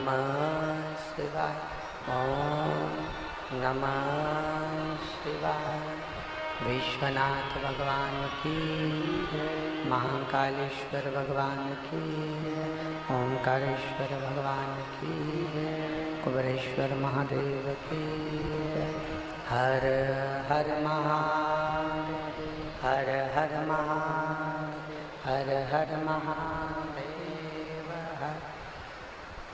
नमः शिवाय। ओम नमः शिवाय। विश्वनाथ भगवान की, महाकालेश्वर भगवान की, ओंकारेश्वर भगवान की, कुबेरेश्वर महादेव की। हर हर महादेव, हर हर महादेव, हर हर महादेव।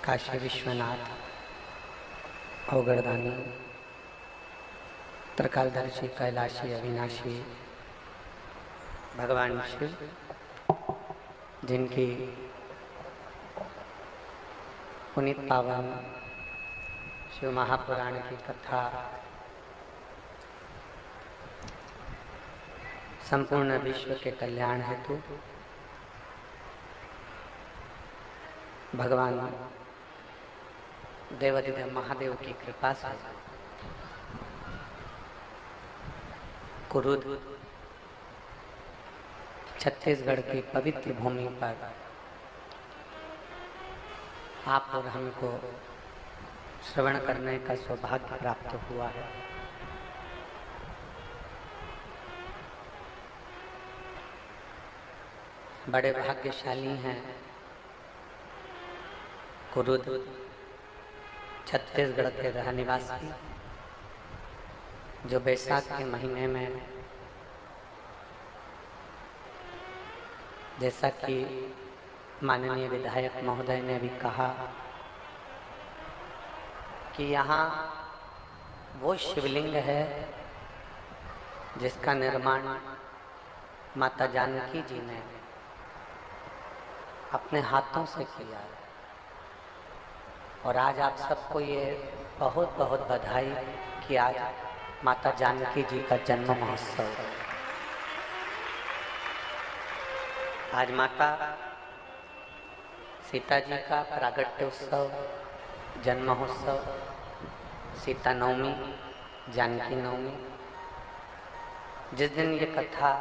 काशी विश्वनाथ ओगरदानी त्रिकालदर्शी कैलाशी अविनाशी भगवान शिव, जिनकी पुनीत पावन शिव महापुराण की कथा संपूर्ण विश्व के कल्याण हेतु भगवान देवाधिदेव महादेव की कृपा से कुरुद छत्तीसगढ़ की पवित्र भूमि पर आप और हमको श्रवण करने का सौभाग्य प्राप्त हुआ है। बड़े भाग्यशाली हैं कुरुद छत्तीसगढ़ के रहनिवासी, जो बैसाख के महीने में, जैसा कि माननीय विधायक महोदय ने भी कहा कि यहाँ वो शिवलिंग है जिसका निर्माण माता जानकी जी ने अपने हाथों से किया है। और आज आप सबको ये बहुत बहुत बधाई कि आज माता जानकी जी का जन्म महोत्सव है। आज माता सीता जी का प्रागट्य उत्सव, जन्म महोत्सव, सीता नवमी, जानकी नवमी। जिस दिन ये कथा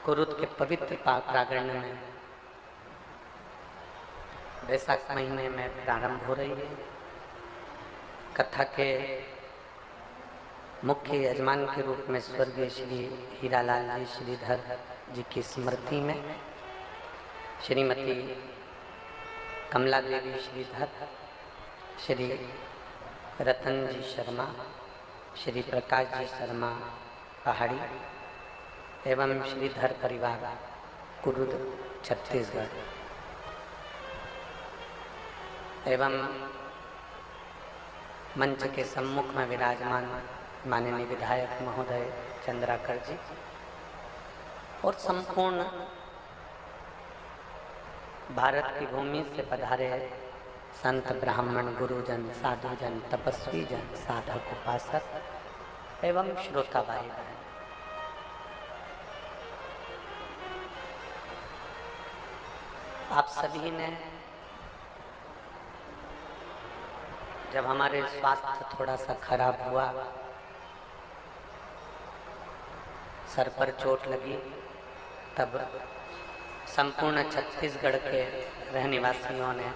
कुरुद के पवित्र प्रांगण में बैसाख महीने में प्रारंभ हो रही है। कथा के मुख्य यजमान के रूप में स्वर्गीय श्री हीरालाल जी श्रीधर जी की स्मृति में श्रीमती कमला देवी श्रीधर, श्री रतन जी शर्मा, श्री प्रकाश जी शर्मा पहाड़ी एवं श्रीधर परिवार कुरुद छत्तीसगढ़ एवं मंच के सम्मुख में विराजमान माननीय विधायक महोदय चंद्राकर जी और संपूर्ण भारत की भूमि से पधारे संत ब्राह्मण गुरुजन साधुजन तपस्वी जन साधक उपासक एवं श्रोता भाई बहन, आप सभी ने जब हमारे स्वास्थ्य थोड़ा सा खराब हुआ, सर पर चोट लगी, तब संपूर्ण छत्तीसगढ़ के रहनिवासियों ने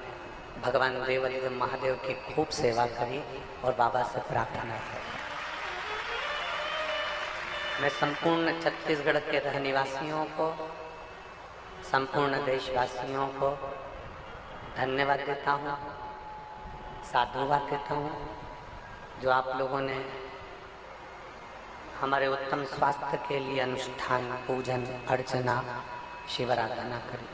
भगवान देवाधिदेव महादेव की खूब सेवा करी और बाबा से प्रार्थना की। मैं संपूर्ण छत्तीसगढ़ के रहनिवासियों को, संपूर्ण देशवासियों को धन्यवाद देता हूँ, साधुवाद देता हूँ, जो आप लोगों ने हमारे उत्तम स्वास्थ्य के लिए अनुष्ठान, पूजन, अर्चना, शिवाराधना करी।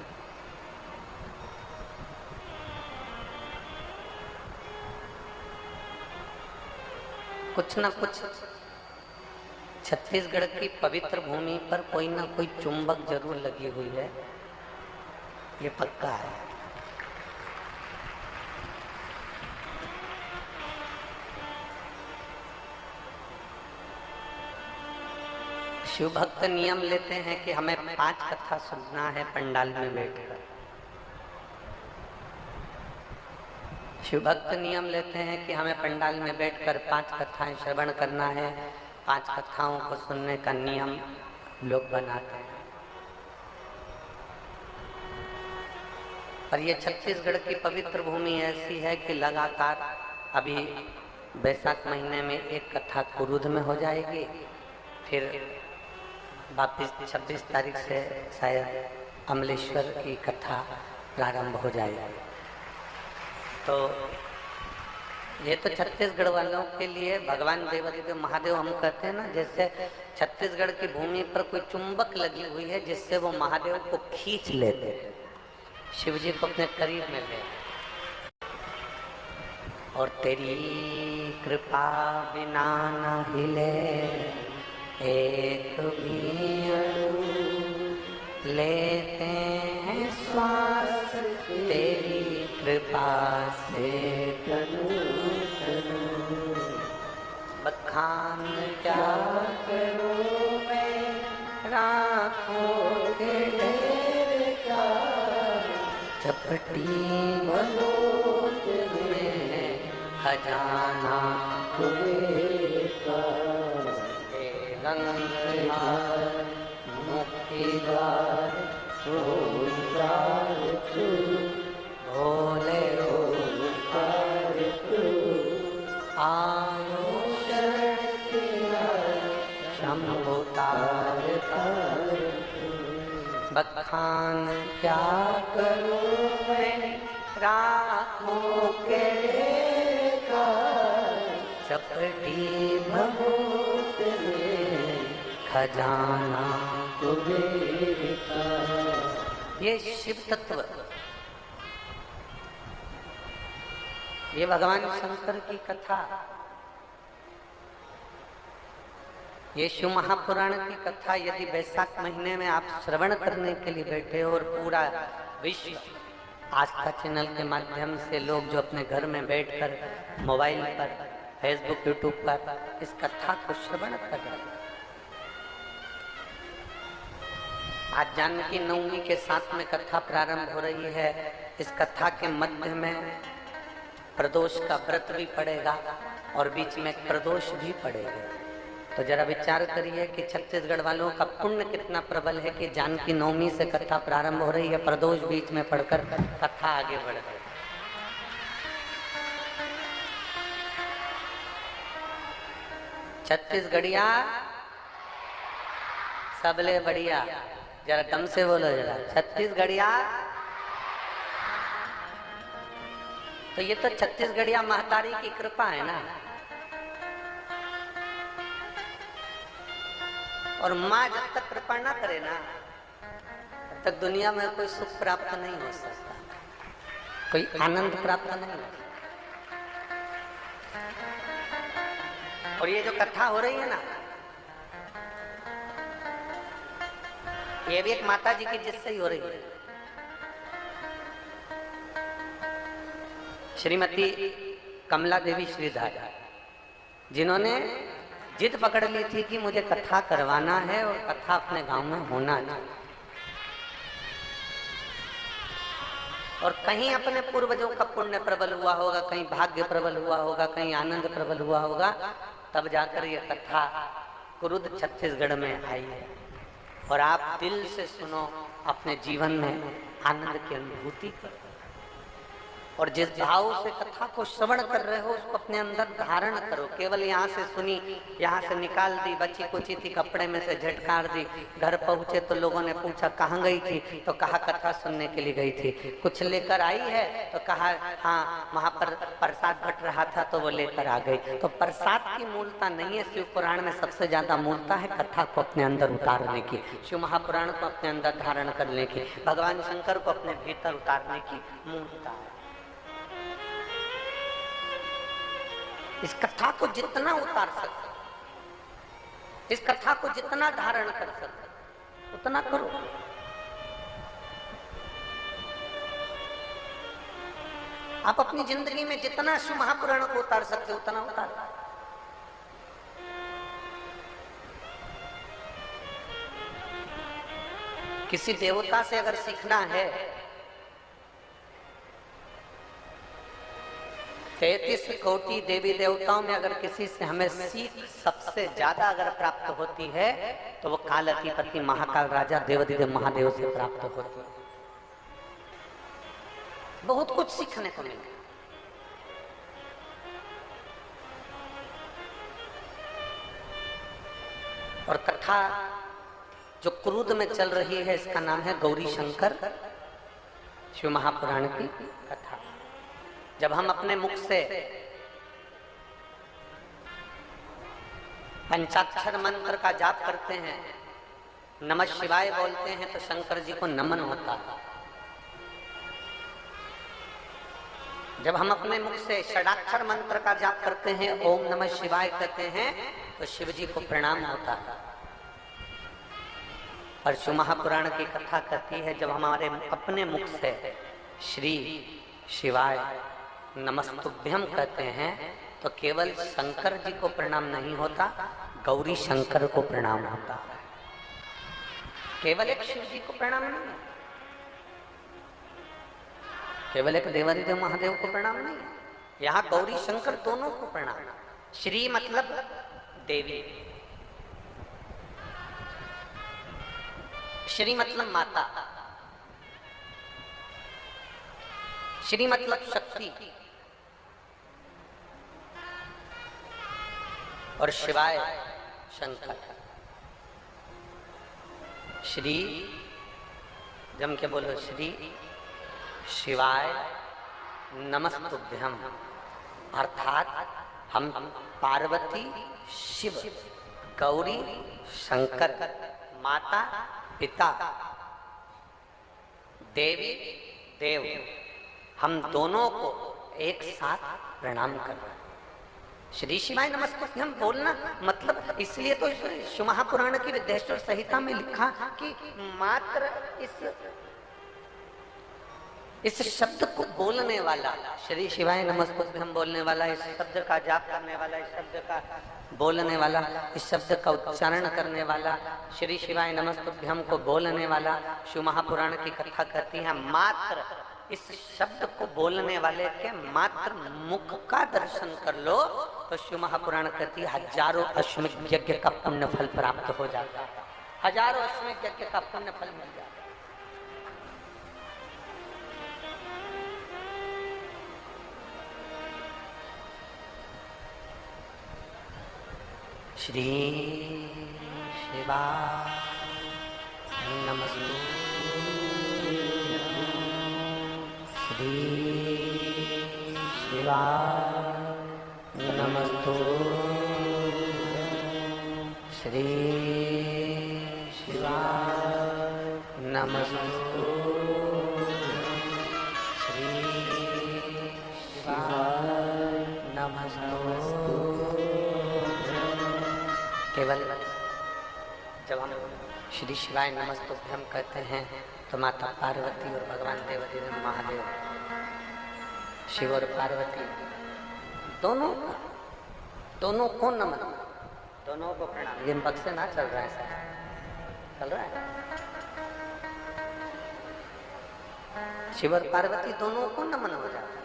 कुछ न कुछ छत्तीसगढ़ की पवित्र भूमि पर कोई ना कोई चुंबक जरूर लगी हुई है, ये पक्का है। शिव भक्त नियम लेते हैं कि हमें 5 कथा सुनना है पंडाल में बैठकर। शिव भक्त नियम लेते हैं कि हमें पंडाल में बैठकर 5 कथाएं श्रवण करना है। 5 कथाओं को सुनने का नियम लोग बनाते हैं। पर ये छत्तीसगढ़ की पवित्र भूमि ऐसी है कि लगातार अभी बैसाख महीने में एक कथा कुरुद में हो जाएगी, फिर वापिस 26 तारीख से शायद अमलेश्वर की कथा प्रारंभ हो जाएगी। तो ये तो छत्तीसगढ़ वालों के लिए भगवान देवादिदेव महादेव हम कहते हैं ना, जैसे छत्तीसगढ़ की भूमि पर कोई चुंबक लगी हुई है जिससे वो महादेव को खींच लेते, शिव जी को अपने करीब में ले। और तेरी कृपा बिना न हिले एक भी अणु, लेते हैं श्वास तेरी कृपा से तनु तनु। बखान क्या करूं मैं राखों के ढेर का, चपटी मनोज में खजाना कुबेर का। मुक्ति द्वार ओंकार तू, भोले ओंकार तू। आयो शरण तेरा शंभु तार तार। बखान क्या करूं मैं राखों के का, चपटी भभूत में खजाना कुबेर का। ये शिव तत्व, ये भगवान शंकर की कथा, ये शिव महापुराण की कथा यदि वैशाख महीने में आप श्रवण करने के लिए बैठे हो और पूरा विश्व आस्था चैनल के माध्यम से लोग जो अपने घर में बैठकर मोबाइल पर, फेसबुक, यूट्यूब पर इस कथा को श्रवण कर रहे हैं। आज जानकी नवमी के साथ में कथा प्रारंभ हो रही है। इस कथा के मध्य में प्रदोष का व्रत भी पड़ेगा और बीच में प्रदोष भी पड़ेगा। तो जरा विचार करिए कि छत्तीसगढ़ वालों का पुण्य कितना प्रबल है कि जानकी नवमी से कथा प्रारंभ हो रही है, प्रदोष बीच में पढ़कर कथा आगे बढ़ रही है। छत्तीसगढ़िया सबले बढ़िया, जरा दम से बोलो जरा, छत्तीसगढ़िया। तो ये तो छत्तीसगढ़िया महतारी की कृपा है ना। और माँ जब तक कृपा ना करे ना, तब तक दुनिया में कोई सुख प्राप्त नहीं हो सकता, कोई आनंद प्राप्त नहीं हो सकता। और ये जो कथा हो रही है ना, ये भी एक माता जी की जिससे ही हो रही है। श्रीमती कमला देवी श्रीधर, जिन्होंने जिद पकड़ ली थी कि मुझे कथा करवाना है और कथा अपने गांव में होना चाहिए। और कहीं अपने पूर्वजों का पुण्य प्रबल हुआ होगा, कहीं भाग्य प्रबल हुआ होगा, कहीं आनंद प्रबल हुआ होगा, तब जाकर ये कथा कुरुद छत्तीसगढ़ में आई है। और आप दिल से सुनो, अपने जीवन में आनंद की अनुभूति करो। और जिस भाव से कथा को श्रवण कर रहे हो उसको अपने अंदर धारण करो। केवल यहाँ से सुनी, यहाँ से निकाल दी, बची कुची थी, कपड़े में से झटकार दी, घर पहुंचे तो लोगों ने पूछा कहाँ गई थी, तो कहा कथा सुनने के लिए गई थी। कुछ लेकर आई है तो कहा हाँ वहाँ पर प्रसाद बट रहा था तो वो लेकर आ गई। तो प्रसाद की मूलता नहीं है, शिव पुराण में सबसे ज्यादा मूलता है कथा को अपने अंदर उतारने की, शिव महापुराण को अपने अंदर धारण करने की, भगवान शंकर को अपने भीतर उतारने की मूलता है। इस कथा को जितना उतार सकते, इस कथा को जितना धारण कर सकते उतना करो। आप अपनी जिंदगी में जितना शिव महापुराण को उतार सकते उतना उतारो। किसी देवता से अगर सीखना है, 33 कोटि देवी देवताओं में अगर किसी से हमें सीख सबसे ज्यादा अगर प्राप्त होती है तो वो कालाधिपति महाकाल राजा देवाधिदेव महादेव से प्राप्त होती है। बहुत कुछ सीखने को मिला। और कथा जो क्रूद में चल रही है इसका नाम है गौरी शंकर शिव महापुराण की कथा। जब हम अपने मुख से पंचाक्षर मंत्र का जाप करते हैं, नमः शिवाय बोलते हैं, तो शंकर जी को नमन होता है। जब हम अपने मुख से षडाक्षर मंत्र का जाप करते हैं, ओम नमः शिवाय कहते हैं, तो शिव जी को प्रणाम होता है। और शिव महापुराण की कथा कहती है जब हमारे अपने मुख से श्री शिवाय नमस्तुभ्यम कहते हैं तो केवल शंकर जी को प्रणाम नहीं होता, गौरी शंकर को प्रणाम होता है। केवल एक शिव जी को प्रणाम नहीं, केवल एक देवादिदेव महादेव को प्रणाम नहीं, यहाँ गौरी शंकर दोनों को प्रणाम। श्री मतलब देवी, श्री मतलब माता, श्री मतलब शक्ति, और शिवाय शंकर। श्री जम के बोलो, श्री शिवाय नमस्तुभ्यम, अर्थात हम पार्वती शिव गौरी शंकर माता पिता देवी देव हम दोनों को एक साथ प्रणाम कर रहे हैं। श्री शिवाय नमस्तुभ्यम बोलना मतलब इसलिए तो शिव महापुराण की विद्येश्वर संहिता में लिखा कि मात्र इस शब्द को बोलने वाला, श्री शिवाय नमस्तुभ्यम बोलने वाला, इस शब्द का जाप करने वाला, इस शब्द का बोलने वाला, इस शब्द का उच्चारण करने वाला, श्री शिवाय नमस्तुभ्यम को बोलने वाला, शिव महापुराण की कथा कहती है मात्र इस शब्द को बोलने वाले के मात्र मुख का दर्शन कर लो तो शिव महापुराण कहती है हजारों अश्वमेध यज्ञ का पुण्य फल प्राप्त हो जाता है, हजारों अश्वमेध यज्ञ का पुण्य फल मिल जाता है। श्री शिवाय नमस्तुभ्यं, श्री शिवाय नमस्तुभ्यं, श्री शिवाय नमस्तुभ्यं, श्री शिवाय नमस्तुभ्यं। केवल जब हम श्री शिवाय नमस्तुभ्यम कहते हैं तो माता पार्वती और भगवान देवादिदेव महादेव शिव और पार्वती दोनों को नमन, दोनों को प्रणाम। ये पक्ष से ना चल रहा है, सर चल रहा है। शिव और पार्वती दोनों को नमन हो जाता है।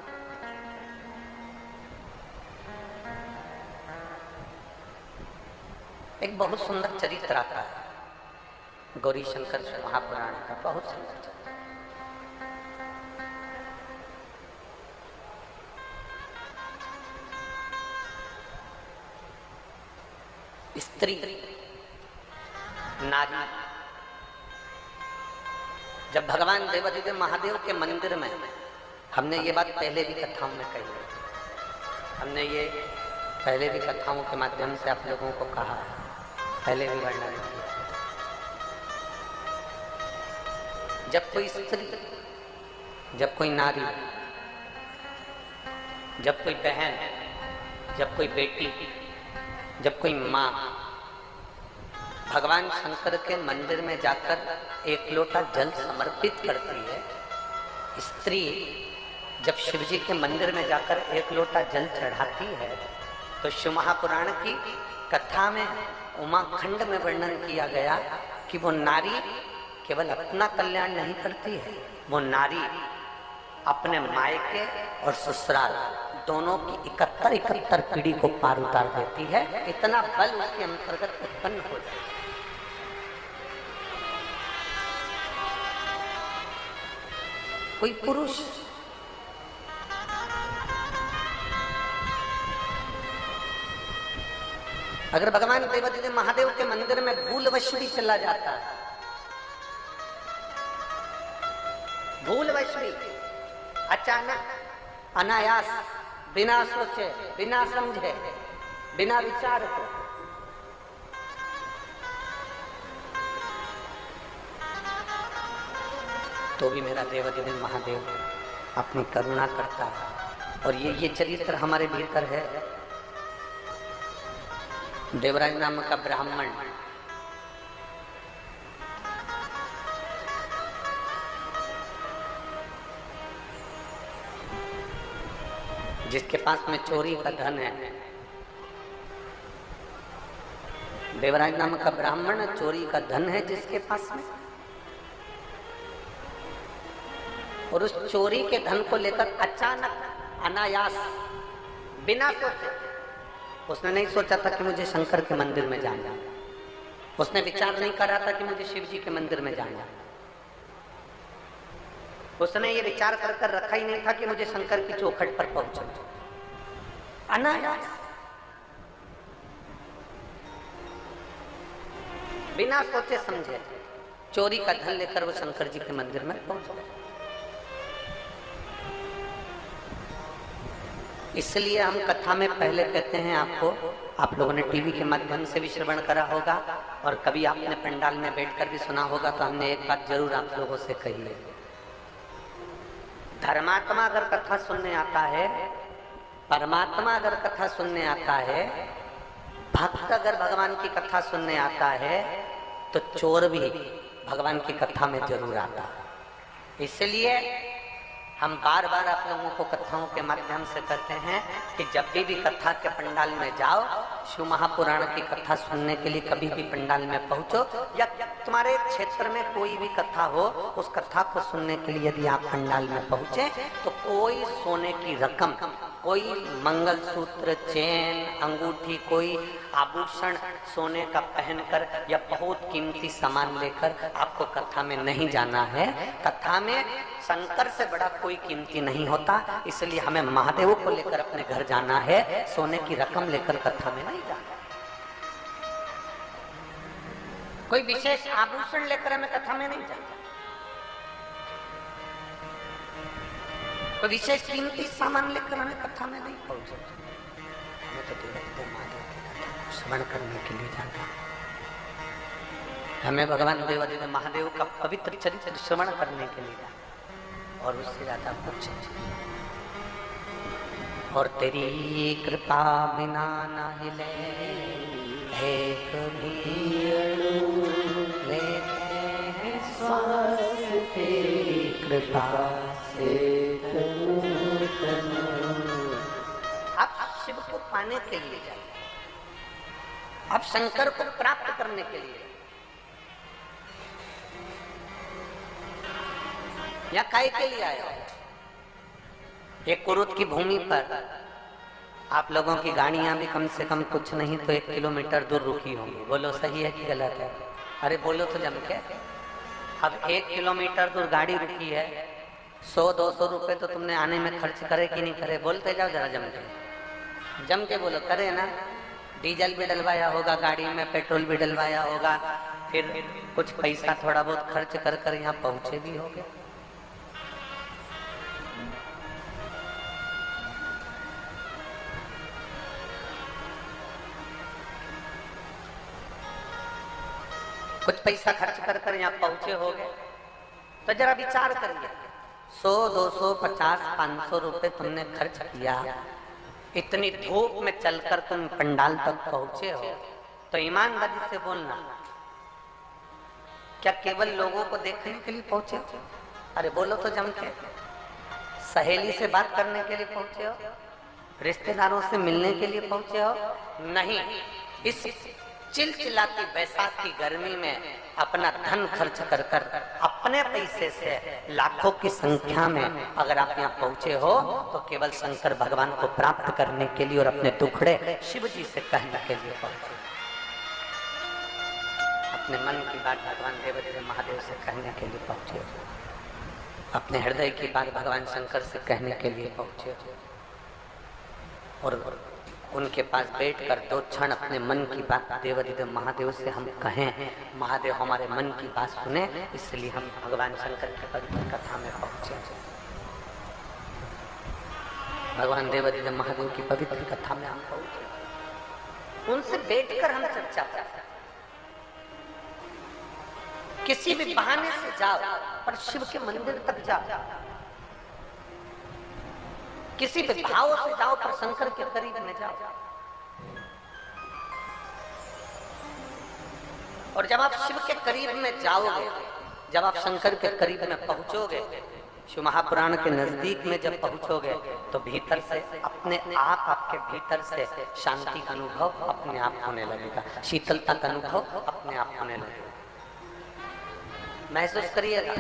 एक बहुत सुंदर चरित्र आता है गौरी शंकर महापुराण का, बहुत सुंदर चरित्र। स्त्री नारी जब भगवान देवादिदेव महादेव के मंदिर में, हमने ये बात पहले भी कथाओं में कही है, हमने ये पहले भी कथाओं के माध्यम से आप लोगों को कहा, पहले भी वर्णन किया। जब कोई स्त्री, जब कोई नारी, जब कोई बहन, जब कोई बेटी, जब कोई माँ भगवान शंकर के मंदिर में जाकर एक लोटा जल समर्पित करती है, स्त्री जब शिव जी के मंदिर में जाकर एक लोटा जल चढ़ाती है, तो शिव महापुराण की कथा में उमाखंड में वर्णन किया गया कि वो नारी केवल अपना कल्याण नहीं करती है, वो नारी अपने मायके और ससुराल दोनों की 71 पीढ़ी को पार उतार देती है। इतना बल उसके अंतर्गत उत्पन्न हो जाए। कोई पुरुष अगर भगवान देवादिदेव महादेव के मंदिर में भूलवश भी चला जाता है, भूलवश भी, अचानक, अनायास, बिना सोचे, बिना समझे, बिना विचार के, तो भी मेरा देवादिदेव महादेव अपनी करुणा करता है। और ये चरित्र हमारे भीतर है। देवराज नाम का ब्राह्मण जिसके पास में चोरी का धन है, देवराज नाम का ब्राह्मण चोरी का धन है जिसके पास में, और उस चोरी के धन को लेकर अचानक, अनायास, बिना सोचे, उसने नहीं सोचा था कि मुझे शंकर के मंदिर में जाना, उसने विचार नहीं करा था कि मुझे शिव जी के मंदिर में जाना, उसने ये विचार कर कर रखा ही नहीं था कि मुझे शंकर की चौखट पर पहुंचना। अनायास, बिना सोचे समझे चोरी का धन लेकर वो शंकर जी के मंदिर में पहुंच गए। इसलिए हम कथा में पहले कहते हैं आपको, आप लोगों ने टीवी के माध्यम से भी श्रवण करा होगा और कभी आपने पंडाल में बैठकर भी सुना होगा, तो हमने एक बात जरूर आप लोगों से कही है। धर्मात्मा अगर कथा सुनने आता है, परमात्मा अगर कथा सुनने आता है, भक्त अगर भगवान की कथा सुनने आता है, तो चोर भी भगवान की कथा में जरूर आता है। इसलिए हम बार बार आप लोगों को कथाओं के माध्यम से कहते हैं कि जब भी कथा के पंडाल में जाओ, शिव महापुराण की कथा सुनने के लिए कभी भी पंडाल में पहुंचो, या तुम्हारे क्षेत्र में कोई भी कथा हो, उस कथा को सुनने के लिए यदि आप पंडाल में पहुंचे, तो कोई सोने की रकम, कोई मंगलसूत्र, चेन, अंगूठी, कोई आभूषण सोने का पहनकर या बहुत कीमती सामान लेकर आपको कथा में नहीं जाना है। कथा में शंकर से बड़ा कोई कीमती नहीं होता, इसलिए हमें महादेव को लेकर अपने घर जाना है, सोने की रकम लेकर कथा में नहीं जाना। कोई विशेष आभूषण लेकर हमें कथा में नहीं जाना, कोई विशेष कीमती सामान लेकर हमें कथा में नहीं पहुंचना। हमें तो देवादिदेव महादेव की कथा को श्रवण करने के लिए जाना है। हमें भगवान देवादिदेव महादेव का पवित्र चरित्र श्रवण करने के लिए जाना, और उससे ज्यादा कुछ नहीं। और तेरी कृपा बिना ना हिले एक भी अणु, लेते हैं श्वास तेरी कृपा से तनु तनु। अब शिव को पाने के लिए जाए, अब शंकर को प्राप्त करने के लिए, या काय के लिए आए? एक कुरुत की भूमि पर आप लोगों की गाड़ियां भी कम से कम कुछ नहीं तो 1 किलोमीटर दूर रुकी होंगी। बोलो सही है कि गलत है? अरे बोलो तो जम के। अब 1 किलोमीटर दूर गाड़ी रुकी है, 100-200 रुपए तो तुमने आने में खर्च करे कि नहीं करे? बोलते जाओ जरा जम के बोलो। करे ना? डीजल भी डलवाया होगा गाड़ी में, पेट्रोल भी डलवाया होगा, फिर कुछ पैसा थोड़ा बहुत खर्च कर कर यहाँ पहुंचे भी होगे। कुछ पैसा खर्च कर कर यहाँ पहुंचे होगे, तो जरा विचार करिए। 100, 200, 50, 500 रुपए तुमने खर्च किया, इतनी धूप में चलकर तुम पंडाल तक पहुंचे हो, तो ईमानदारी से बोलना, क्या केवल लोगों को देखने के लिए पहुंचे हो? अरे बोलो तो जम के। सहेली से बात करने के लिए पहुंचे हो? रिश्तेदारों से मिलने के लिए पहुंचे हो? नहीं। इस चिलचिलाती बैसाख की गर्मी में अपना धन खर्च कर कर अपने पैसे से लाखों की संख्या में अगर आप यहाँ पहुंचे हो, तो केवल शंकर भगवान को प्राप्त करने के लिए और अपने दुखड़े शिव जी से कहने के लिए पहुंचे। अपने मन की बात भगवान देवादिदेव महादेव से कहने के लिए पहुंचे, अपने हृदय की बात भगवान शंकर से कहने के लिए पहुंचे, और उनके पास बैठकर 2 क्षण अपने मन की बात देवाधिदेव महादेव से हम कहें, महादेव हमारे मन की बात सुने, इसलिए हम भगवान शंकर की पवित्र कथा में पहुंचे। भगवान देवाधिदेव महादेव की पवित्र कथा में हम पहुंचे, उनसे बैठकर हम चर्चा करते। किसी भी बहाने से जाओ पर शिव के मंदिर तक जाओ, किसी भी भाव से जाओ पर शंकर के करीब में जाओ। और जब आप शिव के करीब में जाओगे, जब आप शंकर के करीब में पहुंचोगे, शिव महापुराण के नजदीक में जब पहुंचोगे, तो भीतर से अपने आप, आपके भीतर से शांति का अनुभव अपने आप होने लगेगा, शीतलता का अनुभव अपने आप होने लगेगा। महसूस करिएगा,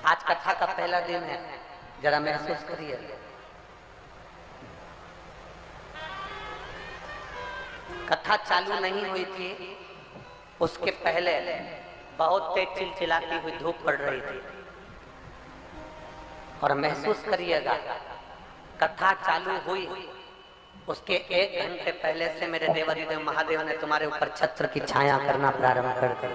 आज कथा का पहला दिन है, जरा महसूस करिए। कथा चालू नहीं हुई थी, उसके पहले बहुत तेज चिलचिलाती हुई धूप पड़ रही थी। और महसूस करिएगा, कथा चालू हुई उसके 1 घंटे पहले से मेरे देवाधिदेव महादेव ने तुम्हारे ऊपर छत्र की छाया करना प्रारंभ कर दी।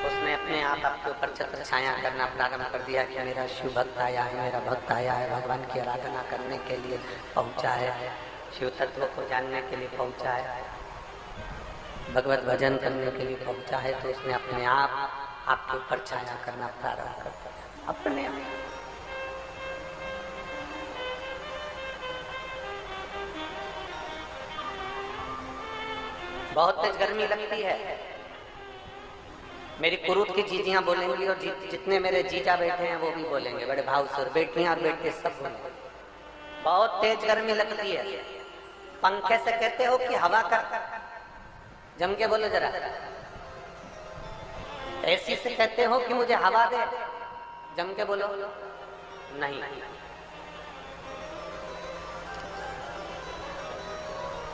उसने अपने आप आपके ऊपर छत्र छाया करना प्रारंभ कर दिया कि मेरा शिव भक्त आया है, मेरा भक्त आया है, भगवान की आराधना करने के लिए पहुंचा है, शिव तत्व को जानने के लिए पहुंचा है, भगवत भजन करने के लिए पहुंचा है। तो उसने अपने आप आपके ऊपर छाया करना प्रारंभ कर दिया, अपने आप। बहुत तेज गर्मी लगती है, मेरी कुरूत की जीजियां बोलेंगी और जितने मेरे जीजा बैठे हैं वो भी बोलेंगे, बड़े भाव से, बेटियां और बेटे सब बोलेंगे। बहुत तेज गर्मी लगती है। पंखे से कहते हो कि हवा कर, जम के बोलो जरा। एसी से कहते हो कि मुझे हवा दे, जम के बोलो। नहीं।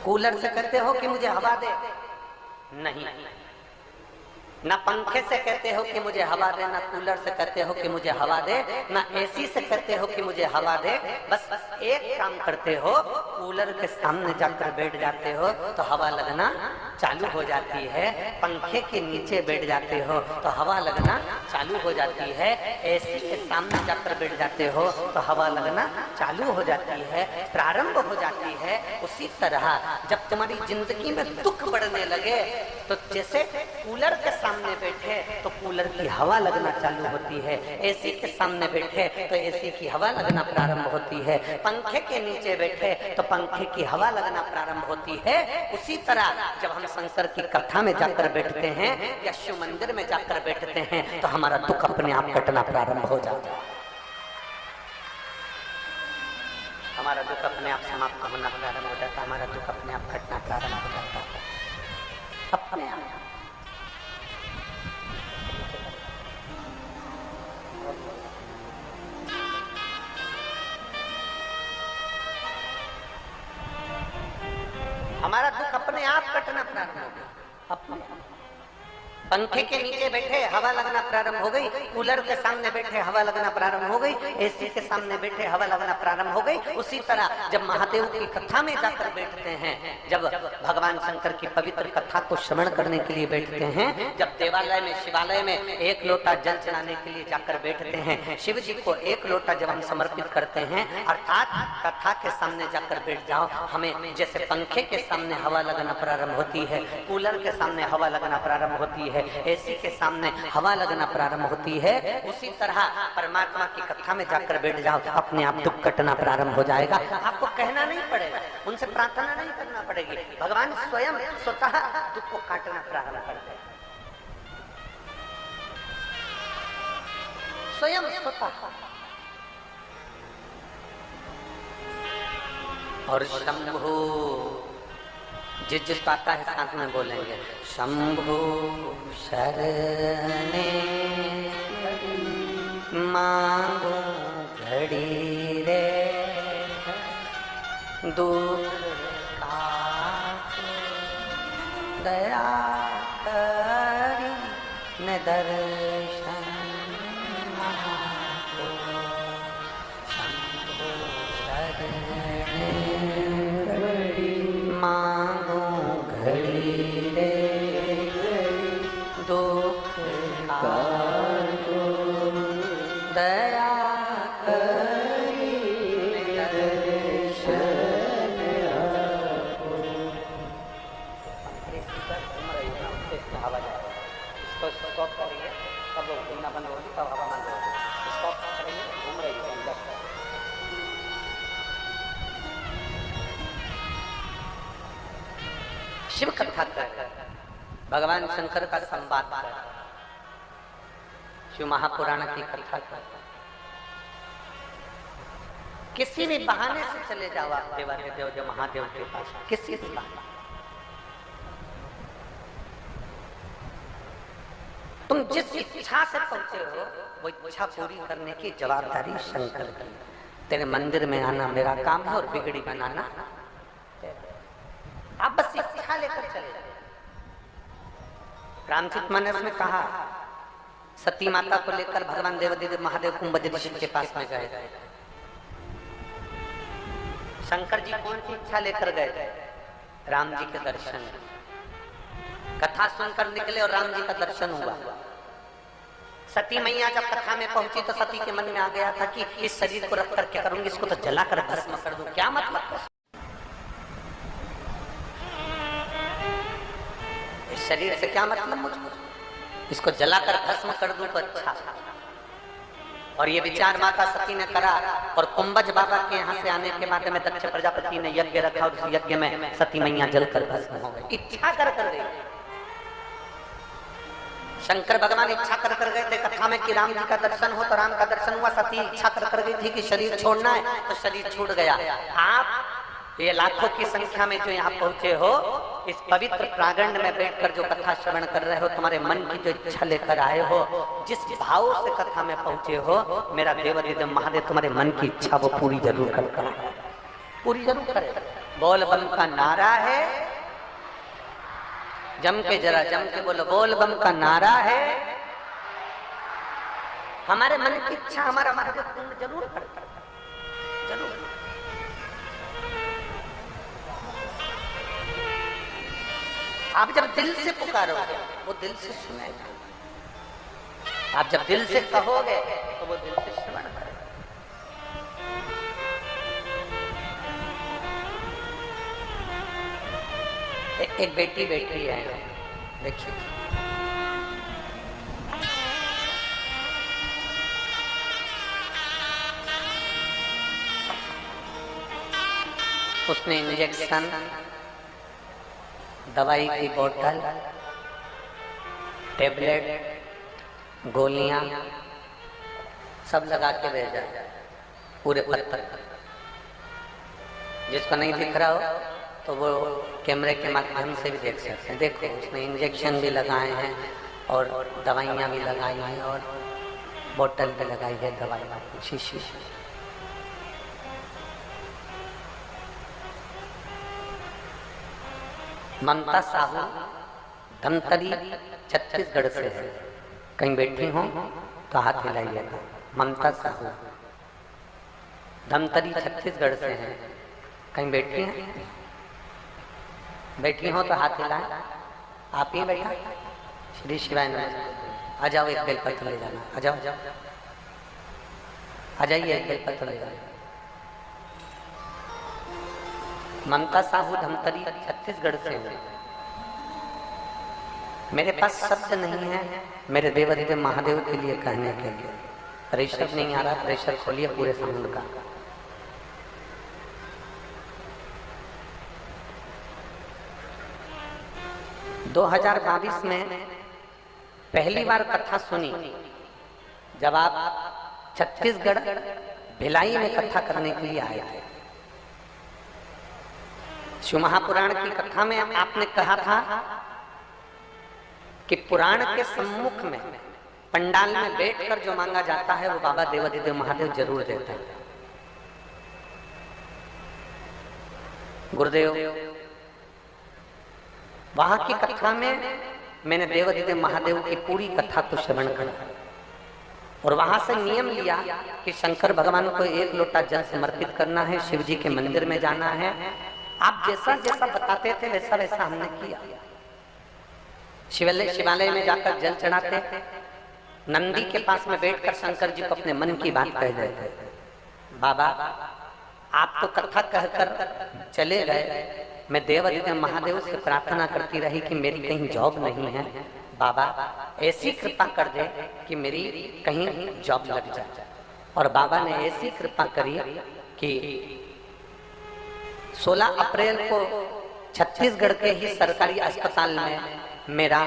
कूलर से कहते हो कि मुझे हवा दे, नहीं। ना पंखे से कहते हो कि मुझे हवा दे, ना कूलर से कहते हो कि मुझे हवा दे, ना एसी से कहते हो कि मुझे हवा दे। बस एक काम करते हो, कूलर के सामने जाकर बैठ जाते हो तो हवा लगना चालू हो जाती है, पंखे के नीचे बैठ जाते हो तो हवा लगना चालू हो जाती है, एसी के सामने जाकर बैठ जाते हो तो हवा लगना चालू हो जाती है, प्रारंभ हो जाती है। उसी तरह जब तुम्हारी जिंदगी में दुख बढ़ने लगे तो जैसे कूलर के सामने बैठे तो कूलर की हवा लगना चालू होती है, एसी के सामने बैठे तो एसी की हवा लगना प्रारंभ होती है, पंखे के नीचे बैठे तो पंखे की हवा लगना प्रारंभ होती है। उसी तरह जब हम शंकर की कथा में जाकर बैठते हैं या शिव मंदिर में जाकर बैठते हैं तो हमारा दुख अपने आप कटना प्रारंभ हो जाता है, हमारा दुख अपने आप समाप्त होना प्रारंभ हो जाता है, हमारा दुख अपने आप कटना प्रारंभ हो जाता है, अपने आप। हमारा दुख अपने आप कटना प्रारंभ हो गया, अपने पंखे के नीचे बैठे हवा लगना प्रारंभ हो गई, कूलर के सामने बैठे हवा लगना प्रारंभ हो गई, एसी के सामने बैठे हवा लगना प्रारंभ हो गई। उसी तरह जब महादेव की कथा में जाकर बैठते हैं, जब भगवान शंकर की पवित्र कथा को श्रवण करने के लिए बैठते हैं, जब देवालय में, शिवालय में 1 लोटा जल चढ़ाने के लिए जाकर बैठते हैं, शिव जी को 1 लोटा जब हम समर्पित करते हैं, अर्थात कथा के सामने जाकर बैठ जाओ, हमें जैसे पंखे के सामने हवा लगना प्रारंभ होती है, कूलर के सामने हवा लगना प्रारंभ होती है, एसी के सामने हवा लगना प्रारंभ होती है, उसी तरह परमात्मा की कथा में जाकर बैठ जाओ, अपने आप दुख कटना प्रारंभ हो जाएगा। आपको कहना नहीं पड़ेगा, उनसे प्रार्थना नहीं करना पड़ेगी, भगवान स्वयं स्वतः दुख को काटना प्रारंभ कर देगा, स्वयं स्वतः। और शंभु जिस पाता है साथ में बोलेंगे, शंभु शरणे मांगो घड़ी रे दूर दया करी न दर्शन शंभु शिव कथा कर, भगवान शंकर का संवाद कर, शिव महापुराण की कथा कर, किसी भी बहाने से चले जाओ आप देवादिदेव जो महादेव के पास, किसी भी बहाने। तुम जिस इच्छा से पहुंचे हो वो इच्छा पूरी करने की जवाबदारी शंकर की। तेरे मंदिर में आना मेरा काम है और बिगड़ी बनाना। आप बस इच्छा लेकर चले जाओ। रामचरितमानस में कहा, सती माता को लेकर भगवान देवादिदेव महादेव कुंभ ऋषि के पास में गए। शंकर जी कौन सी इच्छा लेकर गए? राम जी के दर्शन। कथा सुनकर निकले और राम जी का दर्शन हुआ। सती मैया जब कथा में पहुंची तो सती के मन में आ गया था कि इस शरीर को रख कर क्या करूंगी, इसको तो जलाकर भस्म कर दूं। क्या मतलब? इस शरीर से क्या मतलब मुझको? इसको जलाकर भस्म कर दूं तो अच्छा। और ये विचार माता सती ने करा और कुंभज बाबा के यहाँ से आने के बाद में दक्ष प्रजापति ने यज्ञ रखा और उस यज्ञ में सती मैया जलकर भस्म हो गई। इच्छा कर गए शंकर भगवान, इच्छा कर गए थे कथा में कि राम जी का दर्शन हो तो राम का दर्शन हुआ। सती इच्छा कर गई थी कि शरीर छोड़ना है तो शरीर छूट गया। आप ये लाखों की संख्या में जो यहाँ पहुंचे हो, इस पवित्र प्रांगण में बैठकर जो कथा श्रवण कर रहे हो, तुम्हारे मन की जो इच्छा लेकर आए हो, जिस भाव से कथा में पहुंचे हो, मेरा देवादिदेव महादेव तुम्हारे मन की इच्छा वो पूरी जरूर करता है, पूरी जरूर करे। बोल बम का नारा है, जम के जरा जम के बोलो, बोल बम का नारा है। हमारे मन की इच्छा हमारा महादेव पूर्ण जरूर करता है, जरूर। आप जब दिल से पुकारोगे वो दिल से सुनेगा। आप जब दिल से कहोगे तो वो दिल से श्रवण करेगा। एक बेटी बैठी है, देखिए, उसने इंजेक्शन, दवाई की बोतल, टेबलेट, गोलियां सब लगा के भेजा पूरे पत्थर। जिसको नहीं दिख रहा हो तो वो कैमरे के माध्यम से भी देख सकते हैं। देखो, उसने इंजेक्शन भी लगाए हैं और दवाइयाँ भी लगाई हैं और बोतल भी लगाई है दवाई शीशी। ममता साहू धमतरी छत्तीसगढ़ से है। कहीं बैठी हो तो हाथ हिलाइएगा। ममता साहू धमतरी छत्तीसगढ़ से है। कहीं बैठी हैं? बैठी हो तो हाथ हिलाएं। आप ही बैठा? श्री शिवाय नमस्ते। आ जाओ, एक बेलपत्र ले जाना। आ जाओ, आ जाइए, एक बेलपत्र ले जाना। ममता साहू धमतरी छत्तीसगढ़ से है। मेरे पास शब्द नहीं है मेरे देवादिदेव महादेव के लिए कहने के लिए। प्रेशर नहीं आ रहा, प्रेशर खोलिए पूरे साउंड का। दो 2022 में पहली बार कथा सुनी जब आप छत्तीसगढ़ भिलाई में कथा करने के लिए आए थे। शिव महापुराण की कथा में आपने कहा था कि पुराण के सम्मुख में पंडाल में बैठकर जो मांगा जाता है वो बाबा देवादिदेव महादेव जरूर देते हैं। गुरुदेव, वहां की कथा में मैंने देवादिदेव महादेव की पूरी कथा को श्रवण करा और वहां से नियम लिया कि शंकर भगवान को एक लोटा जल समर्पित करना है, शिव जी के मंदिर में जाना है। आप जैसा जैसा बताते थे वैसा वैसा हमने किया। शिवालय में जाकर जल चढ़ाते, नंदी के पास में बैठकर शंकर जी को अपने मन की बात कह देते। बाबा, आप तो कथा कहकर चले गए, मैं देवादिदेव महादेव से प्रार्थना करती रही कि मेरी कहीं जॉब नहीं है। बाबा ऐसी कृपा कर दे कि मेरी कहीं जॉब लग जाए। और बाबा ने ऐसी कृपा करी कि 16 अप्रैल को छत्तीसगढ़ के ही सरकारी अस्पताल में मेरा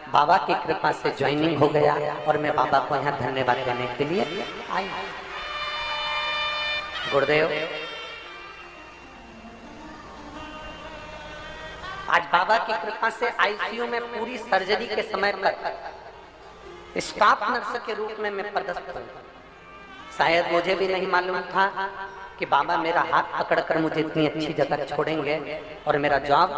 बाबा की कृपा से ज्वाइनिंग हो गया और मैं बाबा को यहाँ धन्यवाद देने के लिए आई। गुरुदेव, आज बाबा की कृपा से आईसीयू में पूरी सर्जरी के समय पर स्टाफ नर्स के रूप में मैं पदस्थ हूं। शायद मुझे भी नहीं मालूम था कि बाबा मेरा हाथ पकड़कर मुझे इतनी अच्छी जगह छोड़ेंगे और मेरा जॉब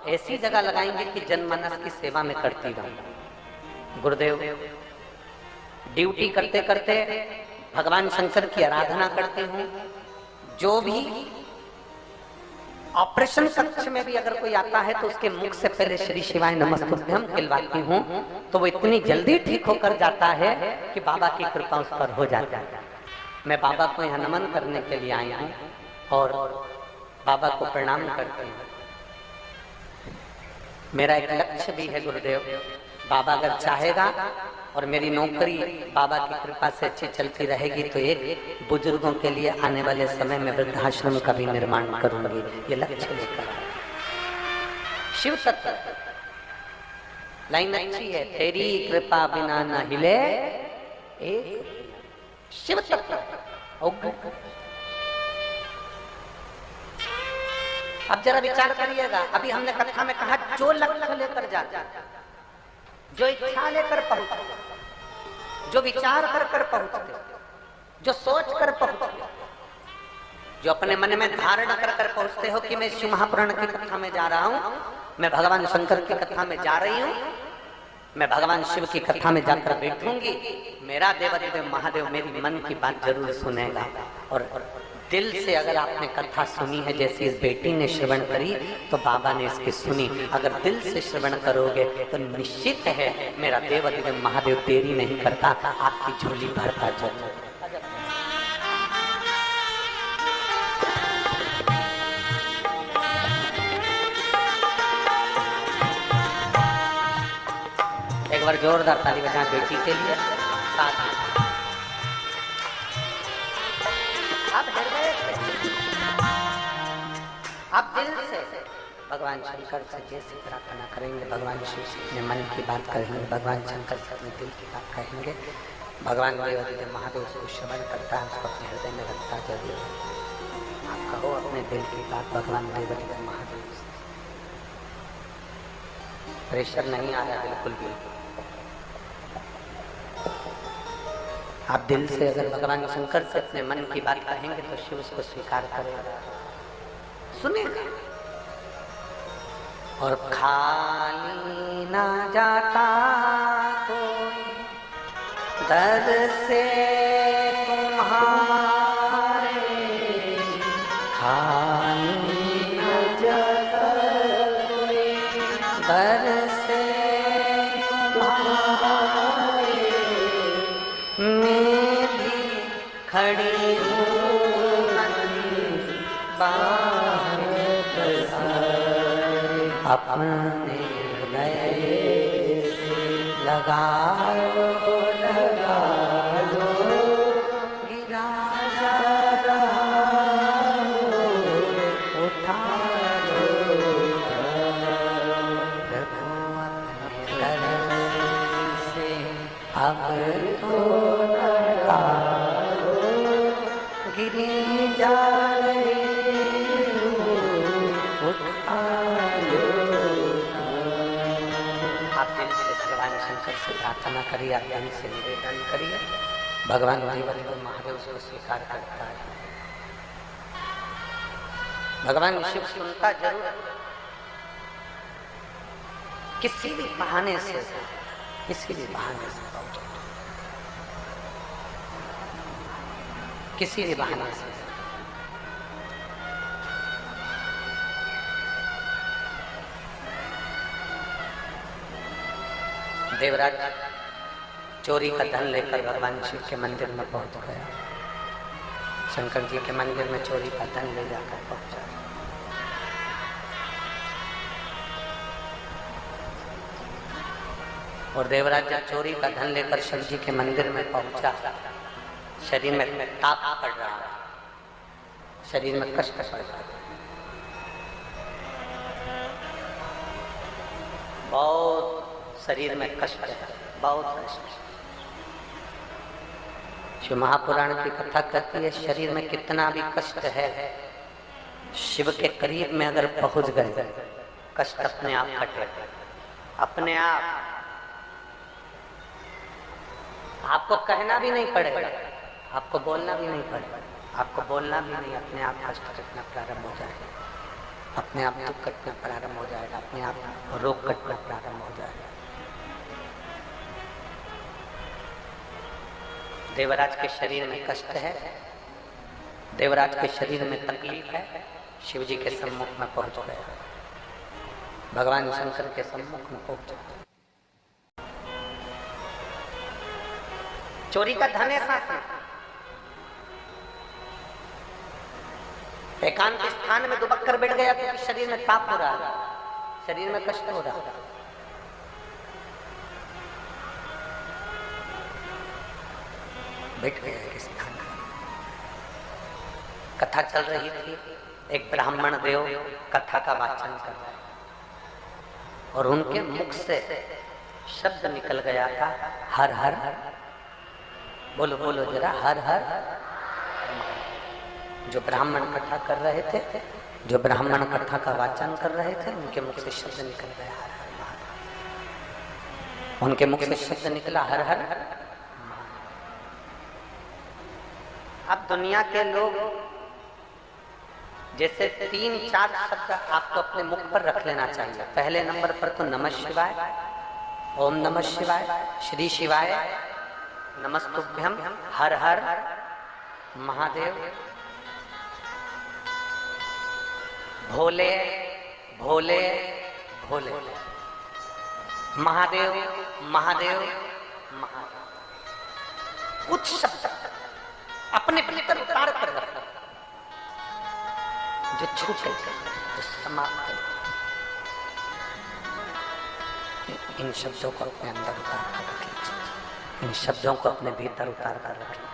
ऐसी जगह लगाएंगे कि जनमानस की सेवा में करती रहूं। गुरुदेव, ड्यूटी करते करते भगवान शंकर की आराधना करते हूँ। जो भी ऑपरेशन कक्ष में भी अगर कोई आता है तो उसके मुख से पहले श्री शिवाय नमस्तुभ्यम खिलवाती हूँ, तो वो इतनी जल्दी ठीक होकर जाता है कि बाबा की कृपा उस पर हो जाती है। मैं बाबा को यहाँ नमन करने के लिए आया हूँ और बाबा को प्रणाम करती हूँ। मेरा एक लक्ष्य भी है गुरुदेव, बाबा अगर चाहेगा और मेरी नौकरी बाबा की कृपा से अच्छी चलती रहेगी तो एक बुजुर्गों के लिए आने वाले समय में वृद्धाश्रम का भी निर्माण करूंगी। ये लक्ष्य लेकर शिव तत्व लाइन अच्छी है, तेरी कृपा बिना न हिले एक शिव तत्व। अब जरा विचार करिएगा, अभी हमने कथा में कहा जो लक्ष्य लेकर जाता, जो इच्छा लेकर पहुंचते, जो विचार कर कर पहुंचते, जो सोच कर पहुंचते, जो अपने मन में धारण कर कर पहुंचते हो कि मैं शिव महापुराण की कथा में जा रहा हूं, मैं भगवान शंकर की कथा में जा रही हूं, मैं भगवान शिव की कथा में जाकर बैठूंगी, मेरा देवादिदेव महादेव मेरी मन की बात जरूर सुनेगा। और दिल से अगर आपने कथा सुनी है, जैसे इस बेटी ने श्रवण करी तो बाबा ने इसकी सुनी, अगर दिल से श्रवण करोगे तो निश्चित है मेरा देवादिदेव महादेव देरी नहीं करता, आपकी झोली भरता जरूर। एक बार जोरदार ताली बजाएं बेटी के लिए। साथ अब हृदय से, अब दिल से भगवान शंकर से जैसी प्रार्थना करेंगे, भगवान शिव से अपने मन की बात करेंगे, भगवान शंकर से अपने दिल की बात कहेंगे, भगवान देवादिदेव महादेव उसको श्रवण करता है, उसको अपने हृदय में रखता जरूर। आप कहो अपने दिल की बात भगवान देवादिदेव महादेव से। प्रेशर नहीं आ रहा बिल्कुल भी। आप दिल से अगर भगवान शंकर से अपने मन की बात कहेंगे तो शिव उसको स्वीकार करेगा, सुनेगा। और खाली ना जाता कोई दर से तुम्हारे, खाली ना जाता कोई दर से तुम्हारे, मैं भी खड़ी हूँ बाहर अपने नए से लगा लो गिरा जा रहा उठा लो, रखो अपने दर्द से अब तो लगा लो, गिरी जा रही उठा लो। आप दिल से भगवान शंकर से प्रार्थना करिए, आप दिल से निवेदन करिए, भगवान देवादिदेव महादेव उसको स्वीकार करता है। भगवान शिव सुनता जरूर, किसी भी बहाने से, किसी भी बहाने से, किसी भी बहाने से। देवराज चोरी का धन लेकर भगवान शिव के मंदिर में पहुंच गया, शंकर जी के मंदिर में चोरी का धन ले जाकर पहुंचा। और देवराज जब चोरी का धन लेकर शिव जी के मंदिर में पहुंचा, शरीर में ताप पड़ रहा, शरीर में कष्ट पड़ रहा, बहुत शरीर में कष्ट है, बहुत कष्ट। शिव महापुराण की कथा कहती है शरीर में कितना भी कष्ट है, शिव के करीब में अगर पहुंच गए कष्ट अपने आप कटे, अपने आप। आपको कहना भी नहीं पड़ेगा, आपको बोलना भी नहीं पड़ेगा, आपको बोलना भी नहीं, अपने आप कष्ट कटना प्रारंभ हो जाएगा, अपने आप दुख कटना प्रारंभ हो जाएगा, अपने आप रोग कटना प्रारंभ हो जाएगा। देवराज के शरीर में कष्ट है, देवराज के शरीर में तकलीफ है, शिव जी के सम्मुख में पहुंच गया, भगवान शंकर के सम्मुख में पहुंच गया। चोरी का धन है साथ में, एकांत स्थान में दुबक कर बैठ गया क्योंकि शरीर में ताप हो रहा है, शरीर में कष्ट हो रहा है। बैठ गया एक स्थान। कथा चल रही थी, एक ब्राह्मण देव कथा का वाचन कर रहे और उनके मुख से शब्द निकल गया था, हर हर। बोलो बोलो जरा, हर हर। जो ब्राह्मण कथा कर रहे थे, जो ब्राह्मण कथा का वाचन कर रहे थे, उनके मुख से शब्द निकल गया हर हर महादेव। उनके मुख से शब्द निकला हर हर। अब दुनिया के लोग जैसे 3-4 शब्द आपको अपने मुख पर रख लेना चाहिए। पहले नंबर पर तो नमः शिवाय, ओम नमः शिवाय, श्री शिवाय, नमस्तुभ्यम, हर हर महादेव, भोले भोले भोले, महादेव महादेव महादेव। कुछ शब्द अपने भीतर उतार कर रखो, जो छूटे, जो समाप्त। इन शब्दों को अपने अंदर उतार कर रख लीजिए, इन शब्दों को अपने भीतर उतार कर रख लीजिए।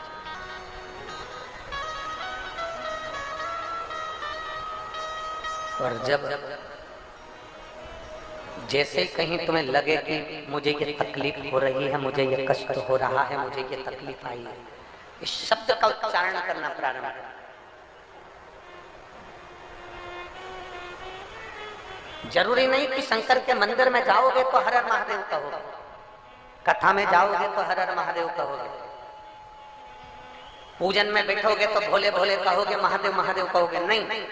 और जब जैसे ही कहीं तुम्हें लगे कि मुझे ये तकलीफ हो रही है, मुझे ये कष्ट हो रहा है, मुझे ये तकलीफ आई है, इस शब्द का उच्चारण करना प्रारंभ करें। जरूरी नहीं कि शंकर के मंदिर में जाओगे तो हर हर महादेव कहोगे, कथा में जाओगे तो हर हर महादेव कहोगे, पूजन में बैठोगे तो भोले भोले कहोगे, महादेव महादेव कहोगे। नहीं,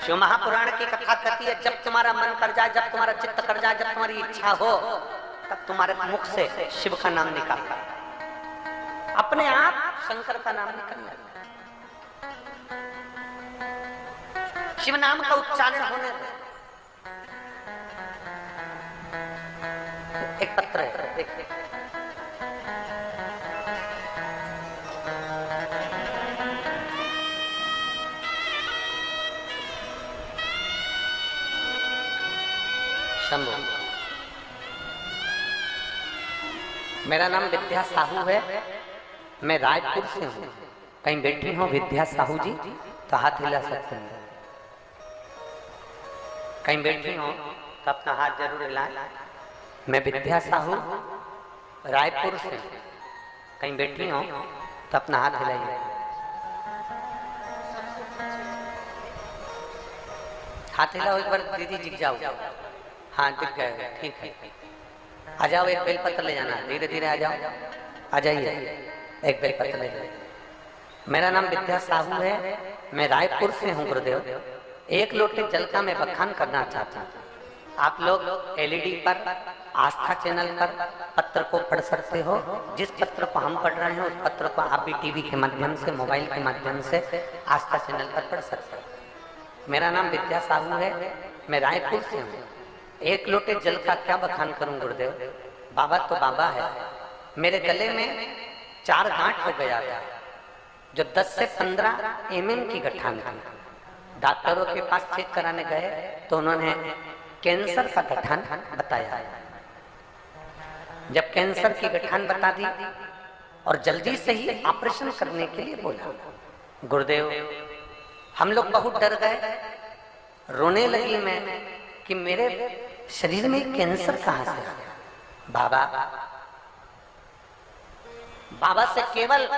शिव महापुराण की कथा कहती है जब तुम्हारा मन कर जाए, जब तुम्हारा चित्त कर जाए, जब तुम्हारी इच्छा हो, तब तुम्हारे मुख से शिव का नाम निकालना, अपने आप शंकर का नाम निकलना। शिव नाम का उच्चारण होने दो। एक पत्र है, देखिए, शंभु। मेरा नाम विद्या साहू है, मैं रायपुर से हूँ। कहीं बैठी हो विद्या साहू जी तो हाथ हिला सकते हैं। कहीं बैठी हो तो अपना हाथ जरूर हिलाएं। मैं विद्या साहू रायपुर से, कहीं बैठी हो तो अपना हाथ हिलाइए। हाथ हिलाओ एक बार, दीदी दिख जाओ। हाँ दिख गए, ठीक है। आ जाओ, एक बेलपत्र ले जाना, धीरे धीरे आ जाओ, आ जाइए, एक बेलपत्र ले जाइए। मेरा नाम विद्या साहू है, मैं रायपुर से हूँ गुरुदेव। एक लोटे जल का मैं बखान करना चाहता हूँ। आप लोग एलईडी पर, आस्था चैनल पर पत्र को पढ़ सकते हो। जिस पत्र को हम पढ़ रहे हैं उस पत्र को आप भी टीवी के माध्यम से, मोबाइल के माध्यम से आस्था चैनल पर पढ़ सकते हो। मेरा नाम विद्या साहू है, मैं रायपुर से हूँ। एक लोटे जल का क्या बखान करूं गुरुदेव, बाबा तो बाबा है। मेरे गले में 4 गांठ हो गया था, जो 10 से 15 mm की गठान थी। डॉक्टरों के पास चेक कराने गए तो उन्होंने कैंसर का गठान बताया। जब कैंसर की गठान बता दी और जल्दी से ही ऑपरेशन करने के लिए बोला, गुरुदेव हम लोग बहुत डर गए। रोने लगी मैं कि मेरे शरीर में कैंसर कहां से आ गया। बाबा से केवल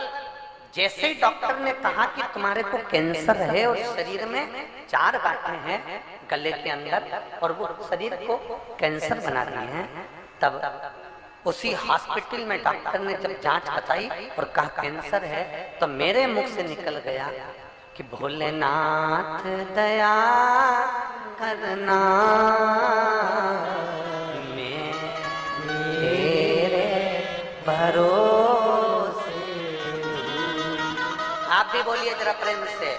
जैसे ही डॉक्टर ने कहा कि तुम्हारे को कैंसर है और शरीर में 4 गांठें हैं गले के अंदर और वो शरीर को कैंसर बना दिए हैं, तब उसी हॉस्पिटल में डॉक्टर ने जब जांच बताई और कहा कैंसर है, तो मेरे मुख से निकल गया कि भोलेनाथ दया करना, मेरे भरोसे। आप भी बोलिए जरा प्रेम से,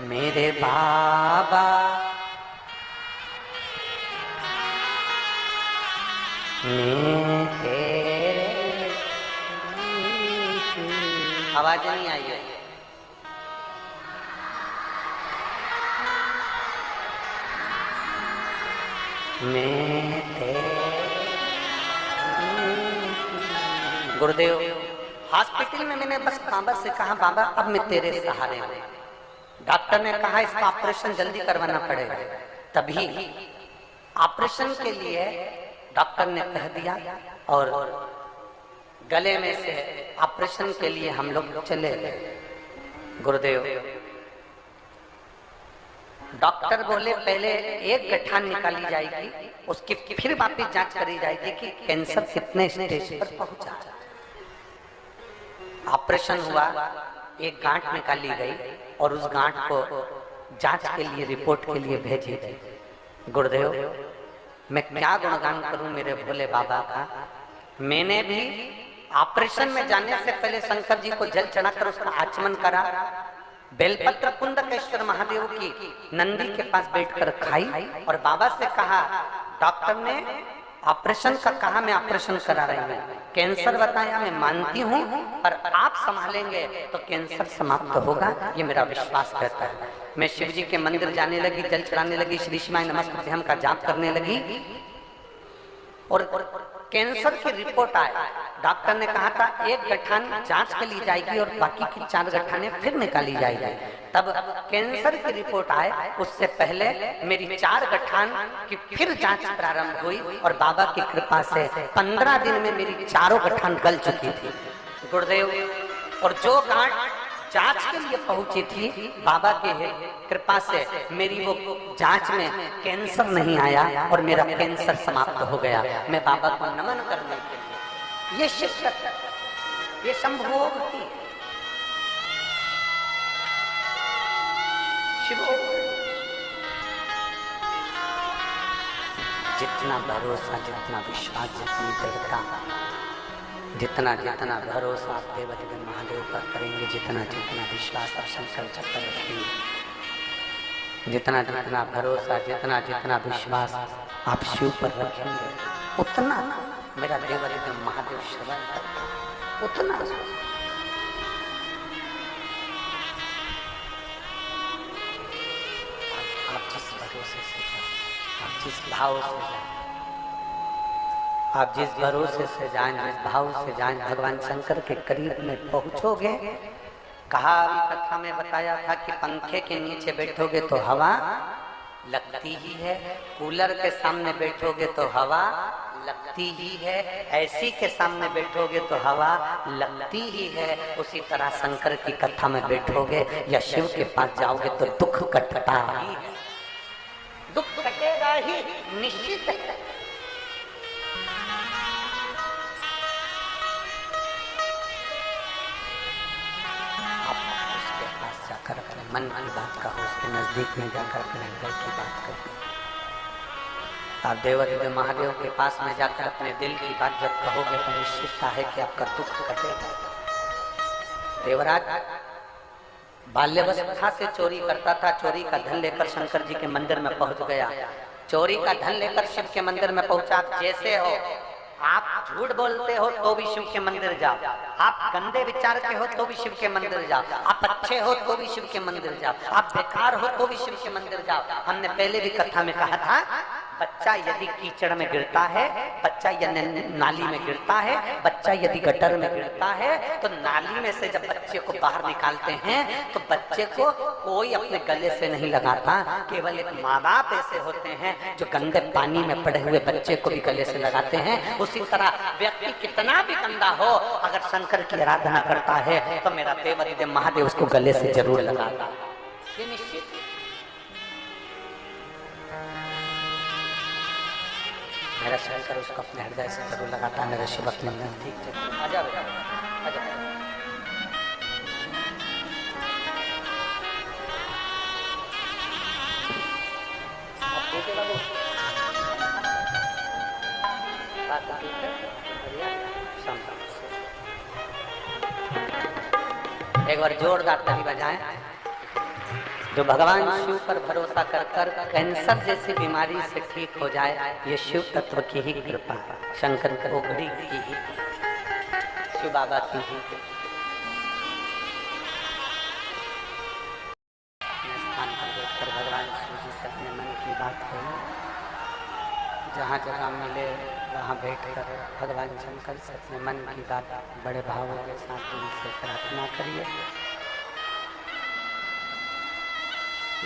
मेरे बाबा मैं तेरे। आवाज नहीं आई है। मैं गुरुदेव हॉस्पिटल में मैंने बस बाबा से कहा बाबा अब मैं तेरे सहारे हूं। डॉक्टर ने कहा इसका ऑपरेशन जल्दी करवाना पड़ेगा। तभी ऑपरेशन के लिए डॉक्टर ने कह दिया और गले में से ऑपरेशन के लिए हम लोग चले गए। गुरुदेव डॉक्टर बोले पहले एक गठान निकाली जाएगी, उसकी फिर वापस जांच करी जाएगी कि कैंसर कितने स्टेज पर पहुंचा। ऑपरेशन हुआ, एक गांठ निकाली गई और उस गांठ को जांच के लिए रिपोर्ट के लिए भेजी गई। गुरुदेव मैं क्या गुणगान करूं मेरे भोले बाबा का। मैंने भी ऑपरेशन में जाने से पहले शंकर जी को जल चढ़ाकर उसका आचमन करा, बेलपत्र पुंडकेश्वर महादेव की नंदी के पास बैठकर खाई और बाबा से कहा डॉक्टर ने ऑपरेशन का कहा, मैं ऑपरेशन करा रही हूँ, कैंसर बताया मैं मानती हूँ पर आप संभालेंगे तो कैंसर समाप्त होगा, ये मेरा विश्वास कहता है। मैं शिव जी के मंदिर जाने लगी, जल चढ़ाने लगी, श्री शिवाय नमस्तुभ्यम का जाप करने लगी और कैंसर की रिपोर्ट आया। डॉक्टर ने कहा था एक गठान जांच के लिए जाएगी और बाकी की 4 गठाने फिर निकाली जाएगी। तब कैंसर की रिपोर्ट आए उससे पहले मेरी 4 गठान की फिर जांच प्रारंभ हुई और बाबा की कृपा से 15 दिन में मेरी 4 गठान गल चुकी थी। गुरुदेव और जो गांठ जांच के लिए पहुंची थी बाबा की कृपा से मेरी वो जांच में कैंसर नहीं आया और मेरा कैंसर समाप्त हो गया। मैं बाबा को नमन करने के लिए ये शिक्षक ये संभोग थी। शिव जितना भरोसा, जितना विश्वास, जितनी दृढ़ता, जितना जितना भरोसा आप देवदेव महादेव पर करेंगे, जितना जितना विश्वास आप शंकर जी पर रखेंगे, जितना जितना भरोसा, जितना जितना विश्वास आप शिव पर रखेंगे, उतना मेरा देवदेव महादेव श्रवण करता, उतना आप जिस भरोसे से जाए, आप जिस भाव से जाए, आप जिस भरोसे से जाएं, जिस भाव से जाएं, भगवान शंकर के करीब में पहुंचोगे। कहा अभी कथा में बताया था कि पंखे के नीचे बैठोगे तो हवा लगती ही है, कूलर के सामने बैठोगे तो हवा लगती ही है, ऐसी के सामने बैठोगे तो हवा लगती ही है। उसी तरह शंकर की कथा में बैठोगे या शिव के पास जाओगे तो दुख कटता ही है, दुख कटेगा ही निश्चित है। जाकर अपने मन की बात कहो, उसके नजदीक में जाकर अपने हृदय की बात करो। आप देवदेव महादेव के पास में जाकर अपने दिल की बात जब कहोगे तो निश्चितता है कि आपका दुख कटेगा। देवराज बाल्यावस्था से चोरी करता था, चोरी का धन लेकर शंकर जी के मंदिर में पहुंच गया। चोरी का धन लेकर शिव के मंदिर में पहुंचा। जैसे हो आप झूठ बोलते हो तो भी शिव के मंदिर जाओ, आप गंदे विचार के हो तो भी शिव के मंदिर जाओ, आप अच्छे हो तो भी शिव के मंदिर जाओ, आप बेकार हो तो भी शिव के मंदिर जाओ। हमने पहले भी कथा में कहा था बच्चा यदि कीचड़ में गिरता है, बच्चा यदि नाली में गिरता है, बच्चा यदि गटर में गिरता है, तो नाली में से जब बच्चे को बाहर निकालते हैं तो बच्चे को कोई अपने गले से नहीं लगाता। केवल एक माँ बाप ऐसे होते हैं जो गंदे पानी में पड़े हुए बच्चे को भी गले से लगाते हैं। उसी तरह व्यक्ति कितना भी गंदा हो, अगर शंकर की आराधना करता है तो मेरा देवादिदेव महादेव उसको गले से जरूर लगाता। ये निश्चित है। मेरा शंकर उसको अपने हृदय से जरूर लगाता है। मेरे शिवक नंदन ठीक है, आजा बेटा आजा। एक बार जोरदार ताली बजाएं। जो भगवान शिव पर भरोसा कर कर कैंसर जैसी बीमारी से ठीक हो जाए, ये शिव तत्व की ही कृपा है, शंकर पोखड़ी की ही, शिव बाबा की ही। अपने स्थान पर बैठकर भगवान शिव जी से अपने मन की बात कही। जहाँ जगह मिले वहाँ बैठकर भगवान शंकर से अपने मन की बात बड़े भावों के साथ उनसे प्रार्थना करिए।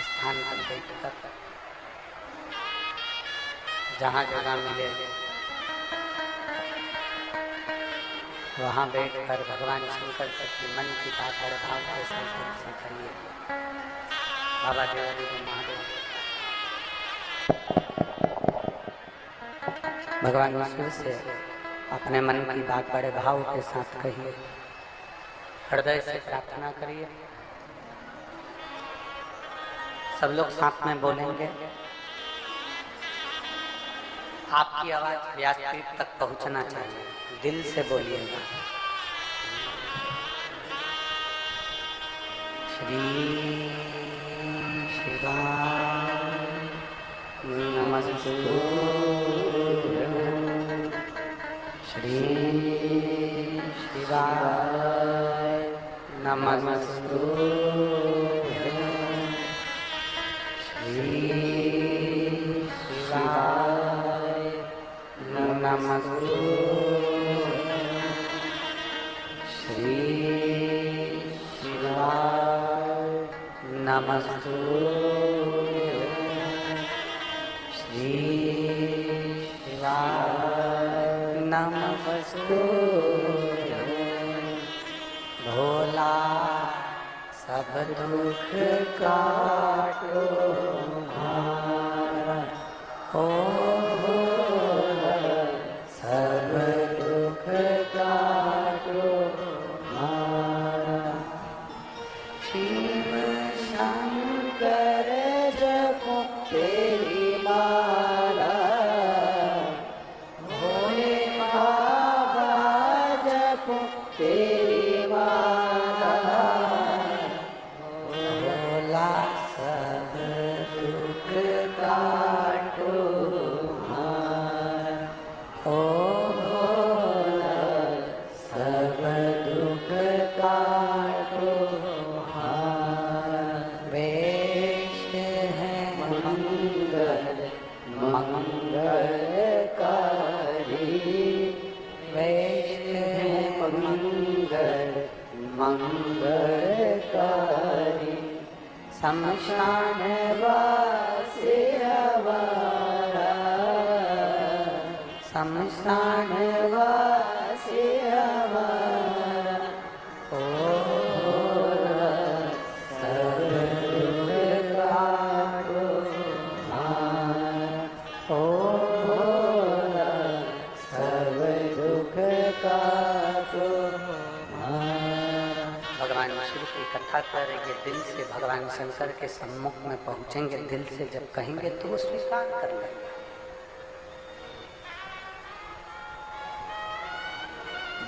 स्थान पर बैठकर जहाँ जगह मिले वहाँ बैठकर भगवान शंकर से अपने मन की बात बड़े भाव के साथ करिए। बाबा देवादिदेव महादेव भगवान शिव से अपने मन की बात बड़े भाव के साथ कहिए, हृदय से प्रार्थना करिए। सब लोग साथ में बोलेंगे। आपकी आवाज व्यासपीठ तक पहुंचना चाहिए, दिल से बोलिएगा। श्री शिवाय नमस्तु, श्री शिवाय नमस्तु, शिवाय नमस्तु, श्री शिवाय नमस्तु, श्री शिवाय नमस्तु। भोला सब दुख काटो हमारा, ओ भोला सब दुख काटो हमारा। शिव शंकर जपो तेरी माला, भोले बाबा जपो तेरी माला। भोला सब दुख काटो हमारा, ओ भोला सब दुख काटो हमारा। वेश है मंगल मंगलकारी, वेश है मंगल मंगलकारी। शमशान वासी हमारा, शमशान वासी हमारा। ओ भोला सब दुख काटो हमारा, ओ भोला सब दुख काटो हमारा। भगवान शिव की कथा करेंगे, दिल से भगवान शंकर के सम्मुख में पहुंचेंगे। दिल से जब कहेंगे तो वो स्वीकार कर लेंगे।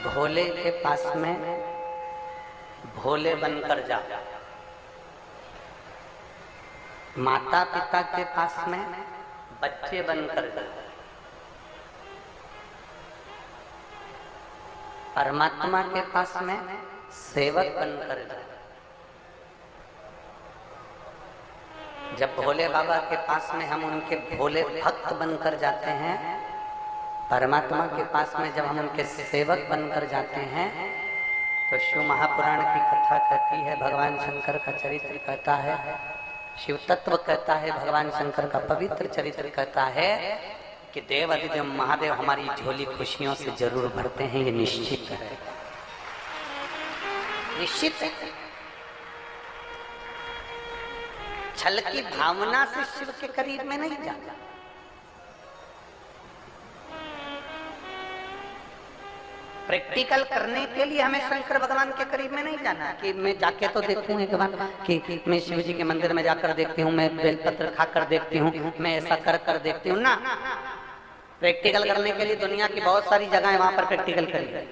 भोले के पास में भोले बनकर जा, माता पिता के पास में बच्चे बनकर जा, परमात्मा के पास में सेवक बनकर जा। जब भोले बाबा के पास में हम उनके भोले भक्त बनकर जाते हैं, परमात्मा के पास में जब हम उनके सेवक बनकर जाते हैं, तो शिव महापुराण की कथा कहती है, भगवान शंकर का चरित्र कहता है, शिव तत्व कहता है, भगवान शंकर का पवित्र चरित्र कहता है कि देव अधिदेव महादेव हमारी झोली खुशियों से जरूर भरते हैं, ये निश्चित है, निश्चित है। छल की भावना से शिव के करीब में नहीं जाता। प्रैक्टिकल करने के लिए हमें शंकर भगवान के करीब में नहीं जाना कि मैं जाके तो देखूं एक बार कि मैं शिव जी के मंदिर में जाकर देखती हूँ, मैं बेलपत्र खाकर देखती हूँ, मैं ऐसा कर देखती हूँ ना। प्रैक्टिकल करने के लिए दुनिया की बहुत सारी जगह है, वहां पर प्रैक्टिकल करिए।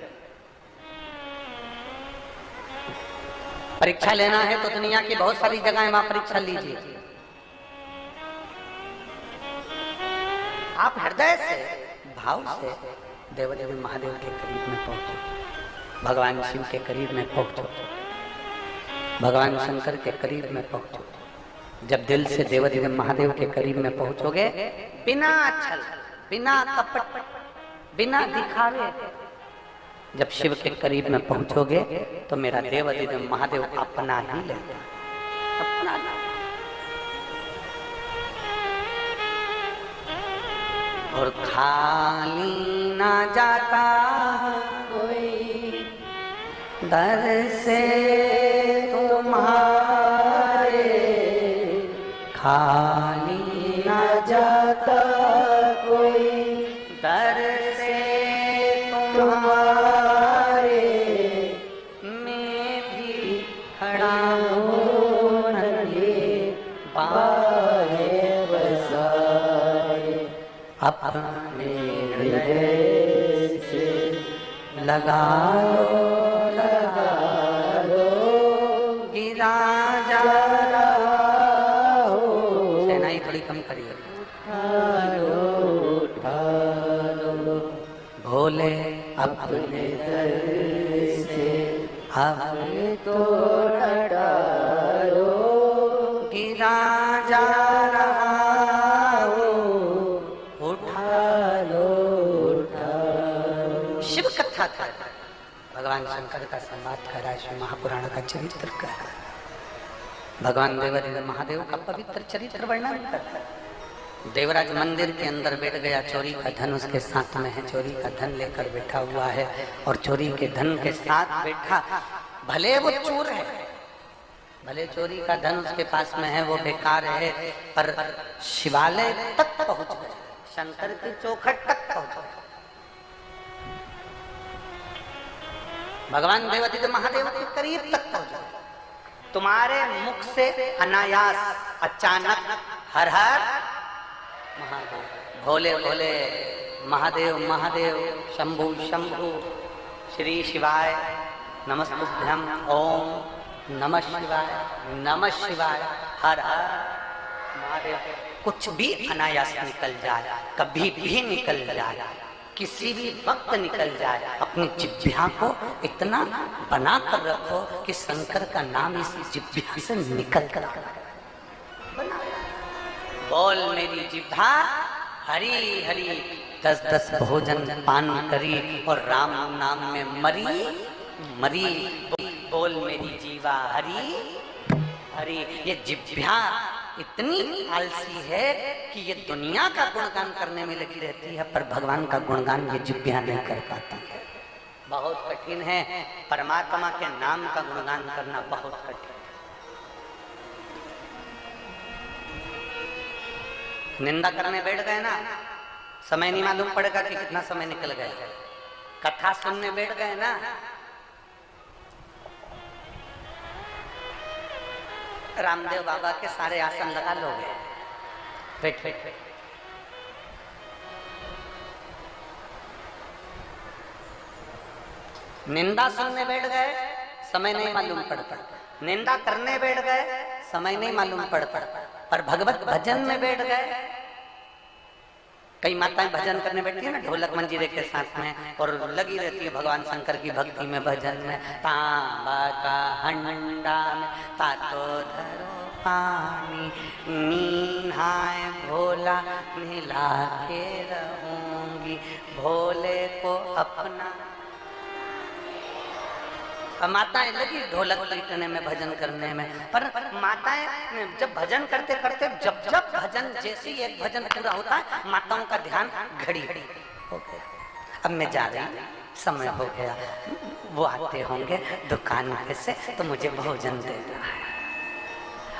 परीक्षा लेना है तो दुनिया की बहुत सारी जगह है, वहां परीक्षा लीजिए। आप हृदय से, भाव से देवदेव महादेव के करीब में पहुंचो, भगवान शिव के करीब में पहुंचो, भगवान शंकर के करीब में पहुंचो। जब दिल से देवदेव महादेव के करीब में पहुंचोगे, बिना छल, बिना कपट, बिना दिखावे, जब शिव के करीब में पहुंचोगे तो मेरा देवदेव महादेव अपना ही लेता, अपना। और खाली ना जाता कोई दर से तुम्हारे, खाली ना जाता कोई दर से तुम्हारे, मैं भी खड़ा हूँ नन्हे पाए बसाए, अपने हृदय से लगा लो गिरा जा रहा हो। सेनाई थोड़ी कम करिए। उठा लो भोले अपने दर से हमें तो हटा लो, गिरा जा रहा हो, उठा लो। शिव कथा था, भगवान शंकर का संवाद कर रहा है, शिव महापुराण का चरित्र कर रहा है, भगवान देवदेव महादेव का पवित्र चरित्र वर्णन करता है। देवराज मंदिर के अंदर बैठ गया, चोरी का धन उसके साथ में है, चोरी का धन लेकर बैठा हुआ है, और चोरी के धन के साथ बैठा, भले वो चोर है, भले चोरी का धन उसके पास में है, वो बेकार है, पर शिवालय तक पहुंच गए, शंकर की चौखट तक पहुंच गए, भगवान देवदेव महादेव के करीब तक पहुंच गए। तुम्हारे मुख से अनायास, अचानक हर हर महादेव, भोले भोले, महादेव महादेव, शंभु शंभु, श्री शिवाय, नमस्तुभ्यं, ओम नमः शिवाय, नमः शिवाय, हर हर महादेव, कुछ भी अनायास निकल जाए, कभी भी निकल जाए, किसी भी वक्त निकल जाए, अपनी जिह्वा को इतना बना कर रखो कि शंकर का नाम इस जिह्वा से निकल कर बोल मेरी जिह्वा हरी हरी, 10-10 भोजन पान करी और राम नाम में मरी मरी, बोल मेरी जीवा हरी हरी। ये जिह्वा इतनी आलसी है कि ये दुनिया का गुणगान करने में लगी रहती है, पर भगवान का गुणगान ये जिह्वा नहीं कर पाती है। बहुत कठिन है, परमात्मा के नाम का गुणगान करना बहुत कठिन। निंदा करने बैठ गए ना, समय नहीं मालूम पड़ेगा कि कितना समय निकल गया। कथा सुनने बैठ गए ना, रामदेव बाबा के सारे आसन लगा लोगे, बैठ बैठ बैठ। निंदा सुनने बैठ गए, समय नहीं मालूम पड़ता, निंदा करने बैठ गए, समय नहीं मालूम पड़ता, पर भगवत भजन में बैठ गए। कई माताएं भजन करने बैठती है ना, ढोलक मंजीरे के साथ में, और लगी रहती है भगवान शंकर की भक्ति में, भजन में, तांबा का हंडा में तातो धरो पानी, नीहाए भोला नीला के रहूंगी, भोले को अपना। माताएं लगी ढोलक पीटने में, भजन करने में, पर माताएं जब भजन करते करते जब जब भजन, जैसे ही एक भजन पूरा होता है, माताओं का ध्यान घड़ी हो गया, अब मैं जा रही, समय हो गया, वो आते होंगे दुकान पे से तो मुझे भोजन देना है।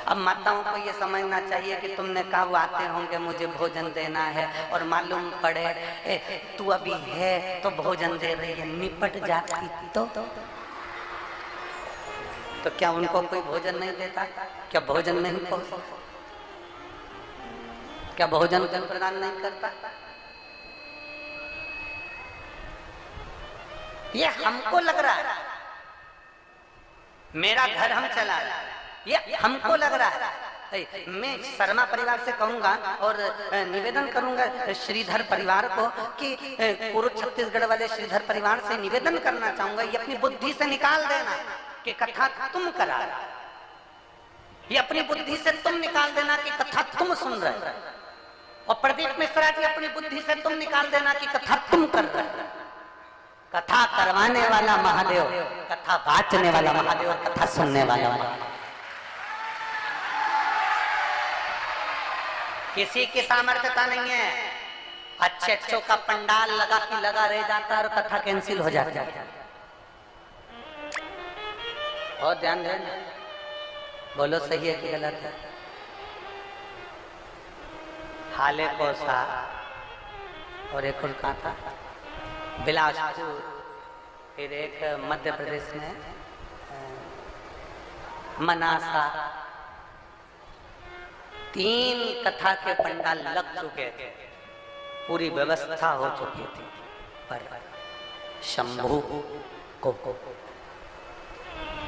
अब माताओं को ये समझना चाहिए कि तुमने कहा वो आते होंगे मुझे भोजन देना है, और मालूम पड़े तू अभी है तो भोजन दे रही है, निपट जाती तो क्या उनको कोई भोजन नहीं देता? क्या भोजन नहीं पहुंचता? क्या भोजन प्रदान नहीं करता? ये हमको लग रहा है, मेरा घर हम चला रहे हैं, ये हमको लग रहा है। मैं शर्मा परिवार से कहूंगा और निवेदन करूंगा श्रीधर परिवार को कि पूर्व छत्तीसगढ़ वाले श्रीधर परिवार से निवेदन करना चाहूंगा, ये अपनी बुद्धि से निकाल देना कि कथा तुम करा रहे, ये अपनी बुद्धि से तुम निकाल देना कि कथा तुम सुन रहे, और प्रदीप मिश्रा जी अपनी बुद्धि से तुम निकाल देना कि कथा तुम कर रहे। कथा करवाने वाला महादेव, कथा बांटने वाला महादेव, कथा सुनने वाला महादेव। किसी की सामर्थ्यता नहीं है, अच्छे अच्छों का पंडाल लगा कि लगा रह जाता है और कथा कैंसिल हो जाती है। बहुत ध्यान देना, बोलो सही है कि गलत है। हाले कोसा और एक और कहा था बिलासपुर, फिर एक मध्य प्रदेश में मनासा, 3 कथा के पंडाल लग चुके थे, पूरी व्यवस्था हो चुकी थी, पर शंभू को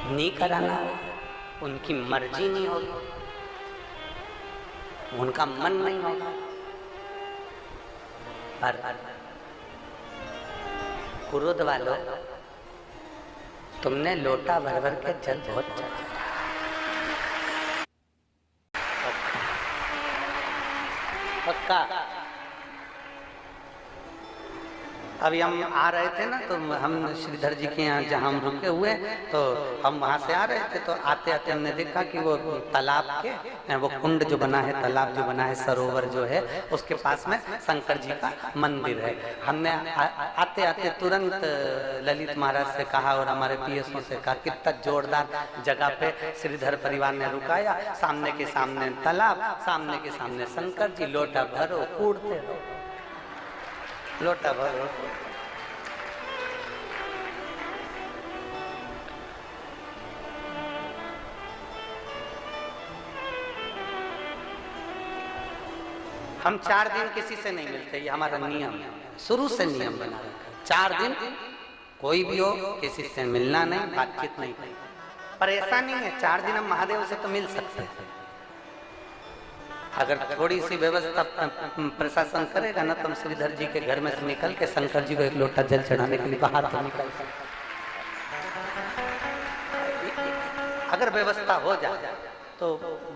नहीं कराना, उनकी मर्जी नहीं होगी, उनका मन नहीं होगा। पर कुरुद वालों, तुमने लोटा भर भर के जल बहुत चढ़ाया, पक्का। अभी हम आ रहे थे ना, तो हम श्रीधर जी के यहाँ जहाँ हम रुके हुए, तो हम वहाँ से आ रहे थे, तो आते आते हमने देखा कि वो तालाब के, वो कुंड जो बना है, तालाब जो बना है, सरोवर जो है, उसके पास में शंकर जी का मंदिर है। हमने आते आते तुरंत ललित महाराज से कहा और हमारे पीएसओ से कहा, कितना जोरदार जगह पे श्रीधर परिवार ने रुकाया, सामने के सामने तालाब, सामने के सामने शंकर जी, लोटा भरो कूदते रहो, लोटा भरो। हम 4 दिन किसी से नहीं मिलते, ये हमारा नियम है, शुरू से नियम बना रखा है। 4 दिन कोई भी हो किसी से मिलना नहीं, बातचीत नहीं करनी। पर ऐसा नहीं है, 4 दिन हम महादेव से तो मिल सकते हैं, अगर थोड़ी सी व्यवस्था प्रशासन करेगा ना, तो हम श्रीधर जी के घर में से निकल के शंकर जी को 1 लोटा जल चढ़ाने के लिए बाहर तो निकल सकते, अगर व्यवस्था हो जाए तो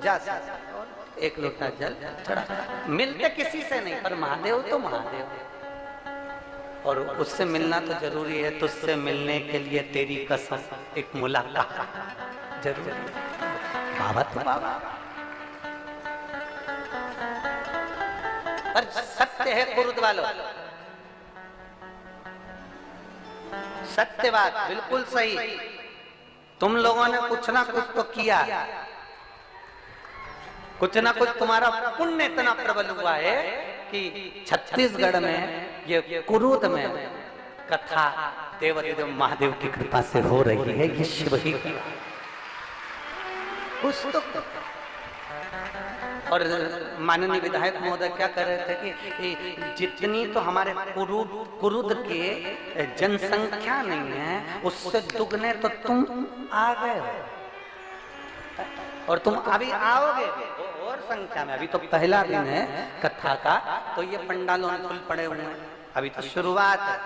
जा सकते, 1 लोटा जल चढ़ा। मिलते किसी से नहीं, पर महादेव तो महादेव, और उससे मिलना तो जरूरी है। तुझसे मिलने के लिए तेरी कसम, एक मुलाकात जरूरी है। बाबा तो बाबा, पर सत्य है कुरुद वालों, सत्य बात बिल्कुल सही। तुम लोगों ने कुछ ना कुछ तो किया, कुछ ना कुछ तुम्हारा पुण्य इतना प्रबल हुआ है कि छत्तीसगढ़ में, ये कुरुद में कथा देवाधिदेव महादेव की कृपा से हो रही है। ये शिव ही कुछ तो। और माननीय विधायक महोदय क्या कर रहे थे कि जितनी तो हमारे कुरुद के जनसंख्या नहीं है, उससे दुगने तो तुम आ गए हो, और तुम अभी आओगे और संख्या में। अभी तो पहला दिन है कथा का, तो ये पंडालों में फूल पड़े हुए हैं, अभी तो शुरुआत है,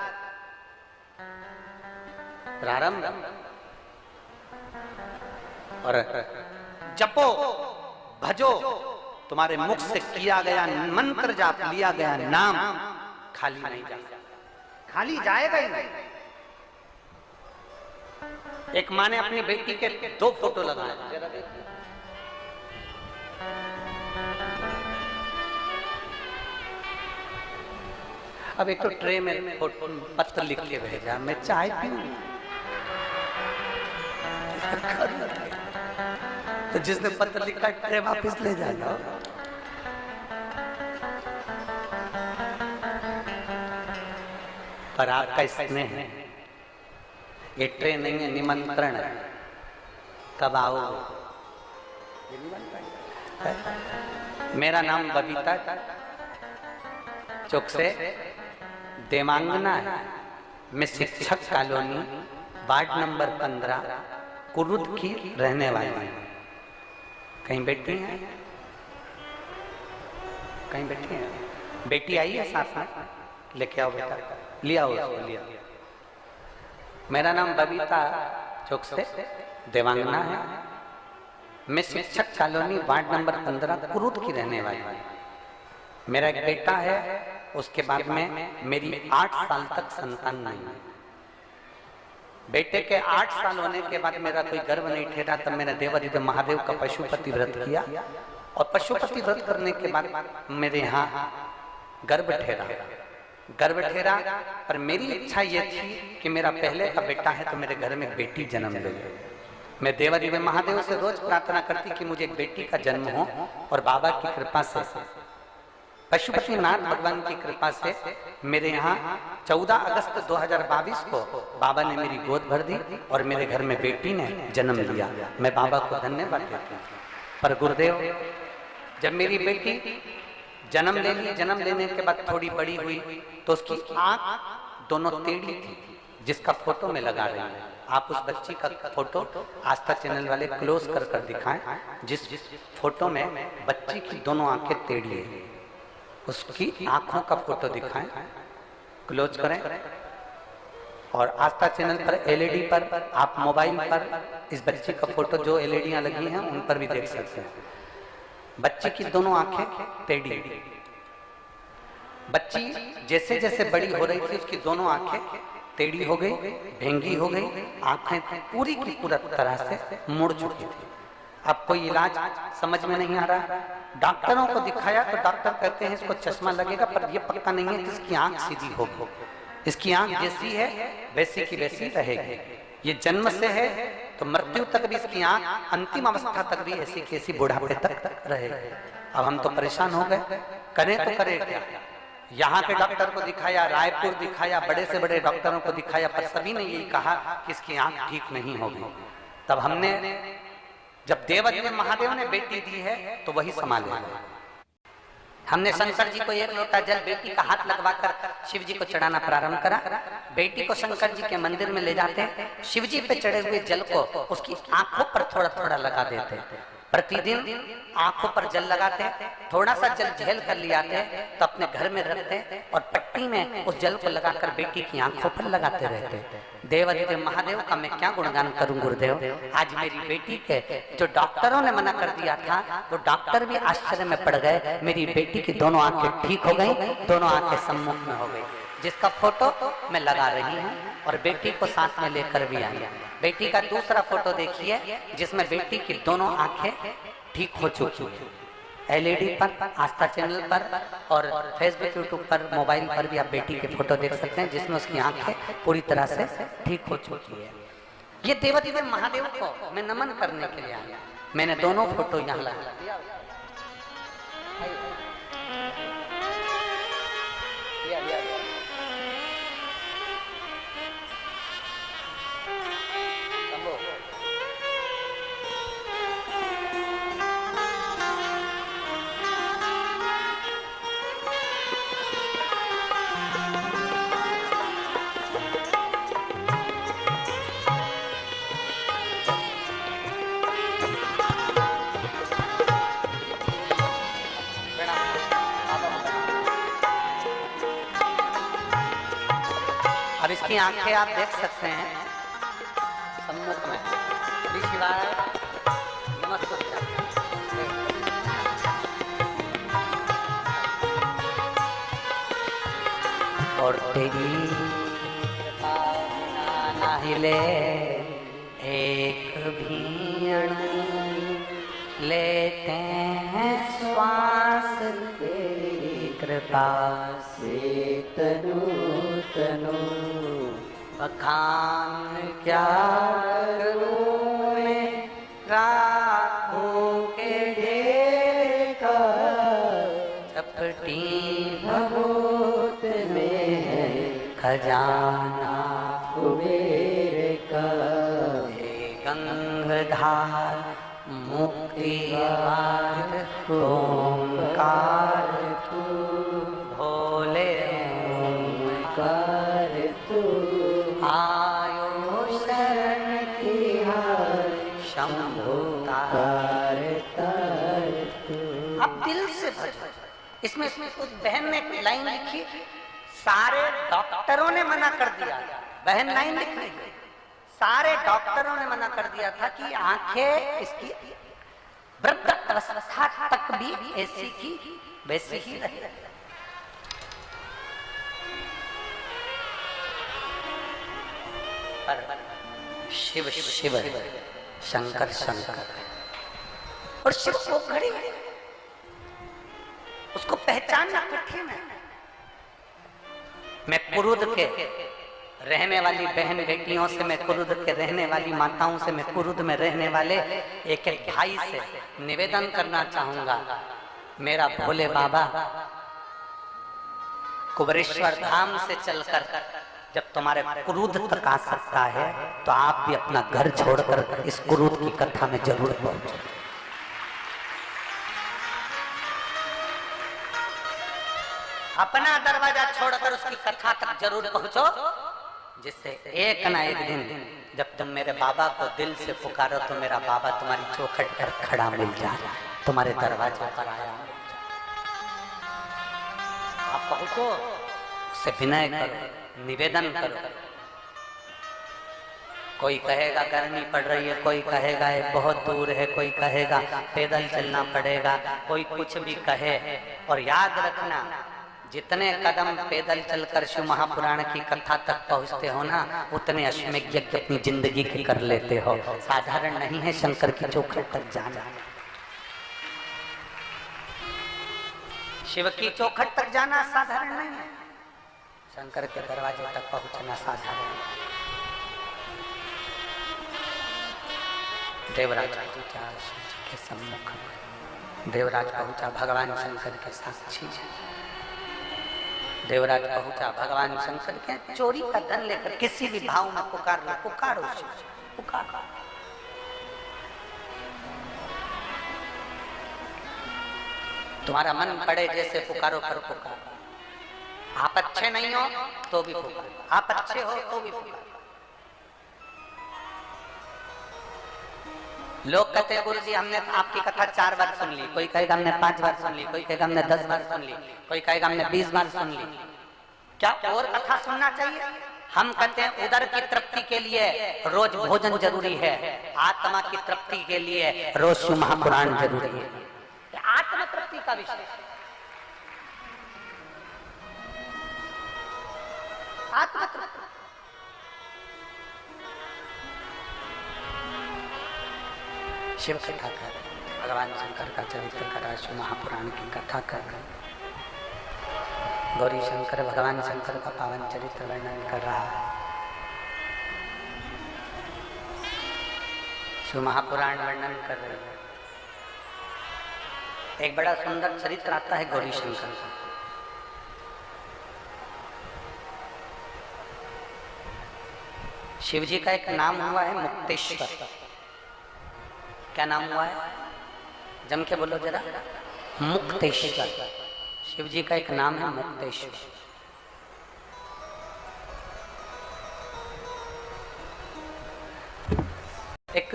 प्रारंभ। और जपो भजो, तुम्हारे मुख से किया गया मंत्र जाप, लिया गया नाम खाली नहीं जाएगा, खाली जाएगा ही नहीं। एक माँ ने अपनी बेटी के 2 फोटो लगाए। अब एक तो ट्रे में पत्र लिख के भेजा, मैं चाय पीऊं तो जिसने पत्र लिखा ट्रे वापस ले जाना। पर आपका स्नेह है, ये ट्रे नहीं है, निमंत्रण है। कब आओ? मेरा नाम बबीता चौक से देवांगना है। मैं शिक्षक कॉलोनी वार्ड नंबर 15 कुरुद की रहने वाली हूँ। कहीं बैठी हैं? कहीं बैठी हैं? बेटी आई है साथ में, लेके आओ बेटा, लिया हो उसको, लिया। मेरा नाम बबीता चौक से देवांगना है। मैं शिक्षक कॉलोनी वार्ड नंबर 15 कुरुद की रहने वाली हूँ। मेरा एक बेटा है, उसके बाद में मेरी 8 साल तक संतान नहीं है। बेटे के 8 साल होने के बाद मेरा कोई गर्भ नहीं ठहरा, तब मैंने देवादिदेव महादेव का पशुपति व्रत किया, और पशुपति व्रत करने के बाद मेरे यहाँ गर्भ ठहरा। गर्भ ठहरा, पर मेरी इच्छा ये थी कि मेरा पहले का बेटा है तो मेरे घर में एक बेटी जन्म ले। मैं देवादिदेव महादेव से रोज प्रार्थना करती कि मुझे एक बेटी का जन्म हो, और बाबा की कृपा से, पशुपतिनाथ भगवान की कृपा से मेरे यहाँ 14 अगस्त 2022 को बाबा ने मेरी गोद भर दी और मेरे घर में बेटी ने जन्म लिया। मैं बाबा को धन्यवाद देती हूँ। पर गुरुदेव, जब मेरी बेटी जन्म ले ली, जन्म लेने के बाद थोड़ी बड़ी हुई तो उसकी आंख दोनों टेढ़ी थी, जिसका फोटो में लगा रही हूँ। आप उस बच्ची का फोटो आस्था चैनल वाले क्लोज कर दिखाएं, जिस फोटो में बच्ची की दोनों आंखें टेढ़ी है, उसकी आंखों का फोटो दिखाएं, क्लोज करें। और आस्था चैनल पर एलईडी पर, आप मोबाइल पर इस बच्ची का फोटो, जो एलईडियां लगी हैं उन पर भी देख सकते हैं। बच्ची की दोनों आंखें टेढ़ी। बच्ची जैसे जैसे बड़ी हो रही थी उसकी दोनों आंखें टेढ़ी हो गई, भेंगी हो गई, आंखें पूरी की पूरी तरह से मुड़ चुकी थी। अब कोई इलाज समझ में नहीं आ रहा। डॉक्टरों को दिखाया तो डॉक्टर कहते हैं इसको चश्मा लगेगा, पर यह पक्का नहीं है कि इसकी आंख सीधी होगी। इसकी आंख जैसी है वैसी की वैसी रहेगी। ये जन्म से है तो मृत्यु तक भी इसकी आंख, अंतिम अवस्था तक भी ऐसी की ऐसी बुढ़ापे तक रहेगी। अब हम तो परेशान हो गए, करें तो करें क्या। यहाँ के डॉक्टर को दिखाया, रायपुर दिखाया, बड़े से बड़े डॉक्टरों को दिखाया, पर सभी ने यही कहा कि इसकी आंख ठीक नहीं होगी। तब हमने, जब देवादिदेव महादेव ने बेटी दी है तो वही संभाले। हमने शंकर जी को 1 लोटा जल बेटी का हाथ लगवाकर शिव जी को चढ़ाना प्रारंभ करा। बेटी को शंकर जी के मंदिर में ले जाते, शिव जी पे चढ़े हुए जल को उसकी आंखों पर थोड़ा थोड़ा लगा देते। प्रतिदिन आंखों पर जल लगाते, थोड़ा सा जल झेल कर ले आते तो अपने घर में रखते और पट्टी में उस जल को लगाकर बेटी की आंखों पर लगाते रहते। देवादिदेव महादेव का मैं क्या गुणगान करूं गुरुदेव। आज मेरी बेटी के जो डॉक्टरों ने मना कर दिया था, वो डॉक्टर भी आश्चर्य में पड़ गए। मेरी बेटी की दोनों आंखें ठीक हो गई, दोनों आंखें सम्मुख में हो गई, जिसका फोटो मैं लगा रही हूँ और बेटी को साथ में लेकर भी आई। बेटी का दूसरा फोटो देखिए, जिसमें बेटी की दोनों आंखें ठीक हो चुकी है। एलईडी पर, आस्था चैनल पर और फेसबुक, यूट्यूब पर, मोबाइल पर भी आप बेटी के फोटो देख सकते हैं, जिसमें उसकी आंखें पूरी तरह से ठीक हो चुकी है। ये देवादिदेव महादेव को मैं नमन करने के लिए आया। मैंने दोनों फोटो यहाँ लगा दिया। इसकी आंखें आप देख सकते हैं सम्मुख में। शिवाय नमस्ते। और तेरी कृपा ना हिले एक भी अणु, लेते हैं श्वास तेरी कृपा से तनु तनु। बखान क्या करूं मैं राखों के ढेर का, चपटी भभूत में है खजाना कुबेर का। हे गंगाधार मुक्ति मार्ग ओंकार तू, भोले ओंकार तू। आयो शरण तिहार शंभु तार तार तू। अब दिल से भजो। इसमें उस बहन ने एक लाइन लिखी, सारे डॉक्टरों ने मना कर दिया। बहन लाइन लिख रही है, सारे डॉक्टरों ने मना कर दिया था कि आंखें इसकी वृद्ध अवस्था तक भी ऐसी की वैसी ही रहे। पर शिव शिव, शंकर शंकर, और शिव को घड़ी उसको पहचानना कठिन है। मैं कुरुद के रहने वाली बहन बेटियों से, मैं कुरुद के रहने वाली माताओं से, मैं कुरुद में रहने वाले एक एक भाई से निवेदन करना चाहूंगा, मेरा भोले बाबा कुबरेश्वर धाम से चलकर जब तुम्हारे कुरुद तक आ सकता है तो आप भी अपना घर छोड़कर इस कुरुद की कथा में जरूर पहुंचो। अपना दरवाजा छोड़कर उसकी कथा तक जरूर पहुंचो, जिससे एक ना एक दिन जब तुम मेरे बाबा को दिल से पुकारो तो मेरा बाबा तुम्हारी चौखट पर खड़ा मिल जाए, तुम्हारे दरवाजे पर आया। आप पहुंचो, उससे विनय करो, निवेदन करो। कोई कहेगा गर्मी पड़ रही है, कोई कहेगा ये बहुत दूर है, कोई कहेगा पैदल चलना पड़ेगा, कोई कुछ भी कहे। और याद रखना, जितने कदम पैदल चलकर शिव महापुराण की कथा तक पहुंचते हो ना, उतने अश्वमेध यज्ञ अपनी जिंदगी के कर लेते हो। साधारण नहीं है शंकर की चौखट तक जाना। शिव की चौखट तक जाना साधारण नहीं है, शंकर के दरवाजे तक पहुंचना साधारण। देवराज पहुंचा के सम्मुख, देवराज पहुंचा भगवान शंकर के साक्षी। देवराज पहुंचा भगवान शंकर के चोरी का धन लेकर, किसी भी भाव में पुकार लो, पुकारो पुकार। तुम्हारा मन पड़े जैसे पुकारो, पर पुकारो। आप अच्छे नहीं हो तो भी पुकारो, आप अच्छे हो तो भी पुकारो। लोग कहते हैं गुरु जी हमने आपकी कथा 4 बार सुन ली, कोई कहेगा हमने 5 बार सुन ली, कोई कहेगा हमने 10 बार सुन ली, कोई कहेगा हमने 20 बार सुन ली। क्या और कथा सुनना चाहिए? हम कहते हैं उदर की तृप्ति के लिए रोज भोजन जरूरी है, आत्मा की तृप्ति के लिए रोज शिव महापुराण जरूरी है। आत्म तृप्ति का विषय, आत्म तृप्ति। शिव कथा कर, भगवान शंकर का चरित्र करा, शिव महापुराण की कथा कर, गौरी शंकर भगवान शंकर का पावन चरित्र वर्णन कर रहा है। शिव महापुराण वर्णन कर रहे हैं। एक बड़ा सुंदर चरित्र आता है गौरी शंकर का। शिव जी का एक नाम हुआ है मुक्तेश्वर। क्या नाम हुआ है? जम के बोलो जरा। मुक्तेश्वर। शिव जी का एक नाम है मुक्तेश्वर। एक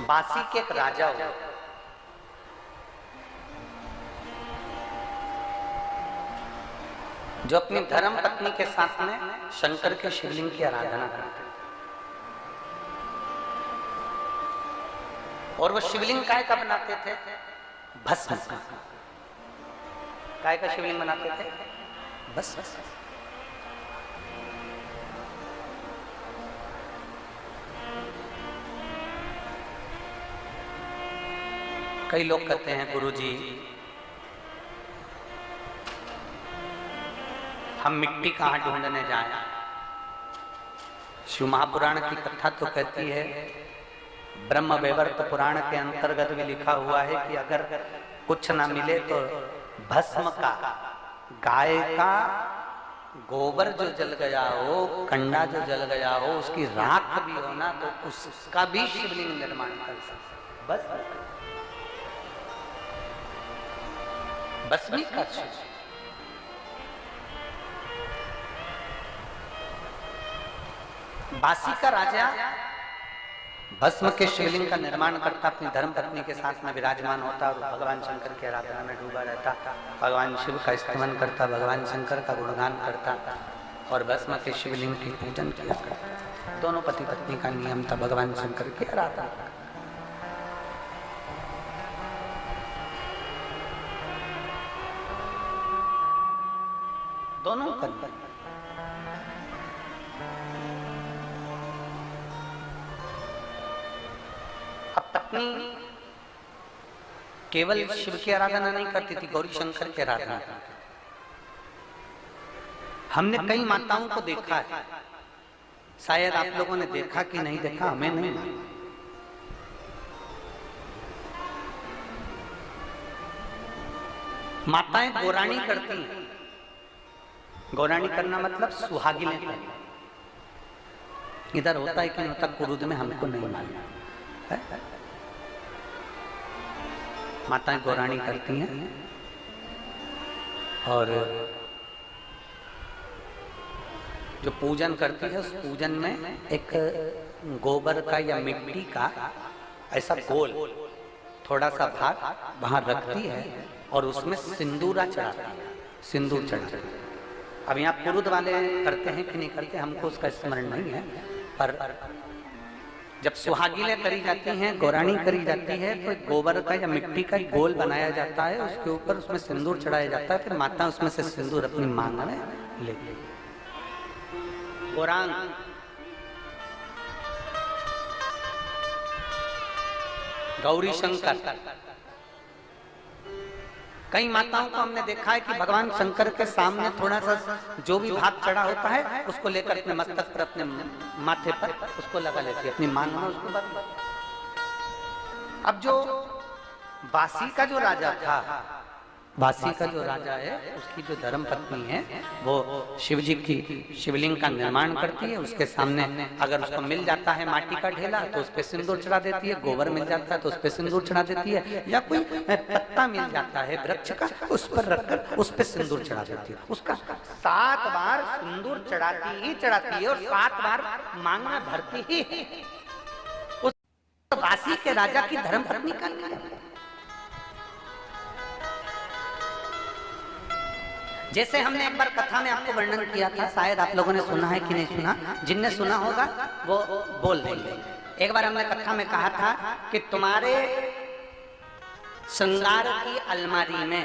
बासी के एक राजा हुआ, जो अपनी धर्म पत्नी के साथ में शंकर के शिवलिंग की आराधना करते। और वो शिवलिंग काय का बनाते थे? भस्म का। काय का शिवलिंग बनाते थे? बस कई लोग कहते हैं गुरुजी हम मिट्टी कहाँ ढूंढने जाएं? शिव महापुराण की कथा तो कहती है, ब्रह्म वैवर्त पुराण के अंतर्गत भी लिखा हुआ है कि अगर कुछ ना मिले तो भस्म का, गाय का गोबर जो जल गया हो, कंडा जो जल गया हो, उसकी राख भी हो ना तो उसका भी शिवलिंग निर्माण कर सकते। बस भी कर सकते। बासी का राजा भस्म के शिवलिंग का निर्माण करता, अपनी धर्म पत्नी के साथ में विराजमान होता और भगवान शंकर की आराधना में डूबा रहता, भगवान शिव का स्तमन करता, भगवान शंकर का गुणगान करता और भस्म के शिवलिंग की पूजन किया करता। दोनों पति पत्नी का नियम था भगवान शंकर की आराधना। दोनों कर पत्नी केवल शिव की आराधना नहीं करती थी, गौरी शंकर की आराधना करती। हमने कई माताओं को देखा है, शायद आप लोगों ने देखा कि नहीं देखा, हमें नहीं। माताएं गौराणी करती हैं। गौराणी करना मतलब सुहागिनें करना। इधर होता है कि नहीं होता कुरुद में हमको नहीं मालूम। माताएं गौराणी करती हैं और जो पूजन करती है उस पूजन में एक गोबर का या मिट्टी का ऐसा गोल थोड़ा सा भाग वहां रखती है और उसमें सिंदूरा चढ़ाती है, सिंदूर चढ़ाती है। अब यहाँ पुरुद वाले करते हैं कि नहीं करते हमको उसका स्मरण नहीं है, पर जब सुहागिनें करी जाती हैं, गौराणी करी जाती है तो गोबर का या मिट्टी का गोल बनाया जाता है, उसके ऊपर उसमें सिंदूर चढ़ाया जाता है, फिर माता उसमें से सिंदूर अपनी मांग में लेती है। गौरांग गौरी शंकर, कई माताओं को हमने देखा है कि भगवान शंकर के सामने थोड़ा सा जो भी भाग चढ़ा होता है उसको लेकर अपने मस्तक पर, अपने माथे पर उसको लगा लेती है, अपनी मांग में उसको लगा। अब जो बासी का जो राजा था, बासी का जो राजा है उसकी जो धर्म पत्नी है वो शिव जी की शिवलिंग का निर्माण करती है। उसके सामने अगर उसको मिल जाता है माटी का ढेला तो उस पे सिंदूर चढ़ा देती है, गोबर मिल जाता है तो उस पे सिंदूर चढ़ा देती है, या कोई पत्ता मिल जाता है वृक्ष का उस पर रखकर उस पे सिंदूर चढ़ा देती है। उसका 7 बार सिंदूर चढ़ाती ही चढ़ाती है और 7 बार मांग में भरती ही है। उस बासी के राजा की धर्म पत्नी का जैसे हमने एक बार कथा में आपको वर्णन किया था, शायद आप लोगों ने सुना है कि नहीं सुना, जिनने सुना होगा वो बोल देंगे। एक बार हमने कथा में कहा था कि तुम्हारे श्रृंगार की अलमारी में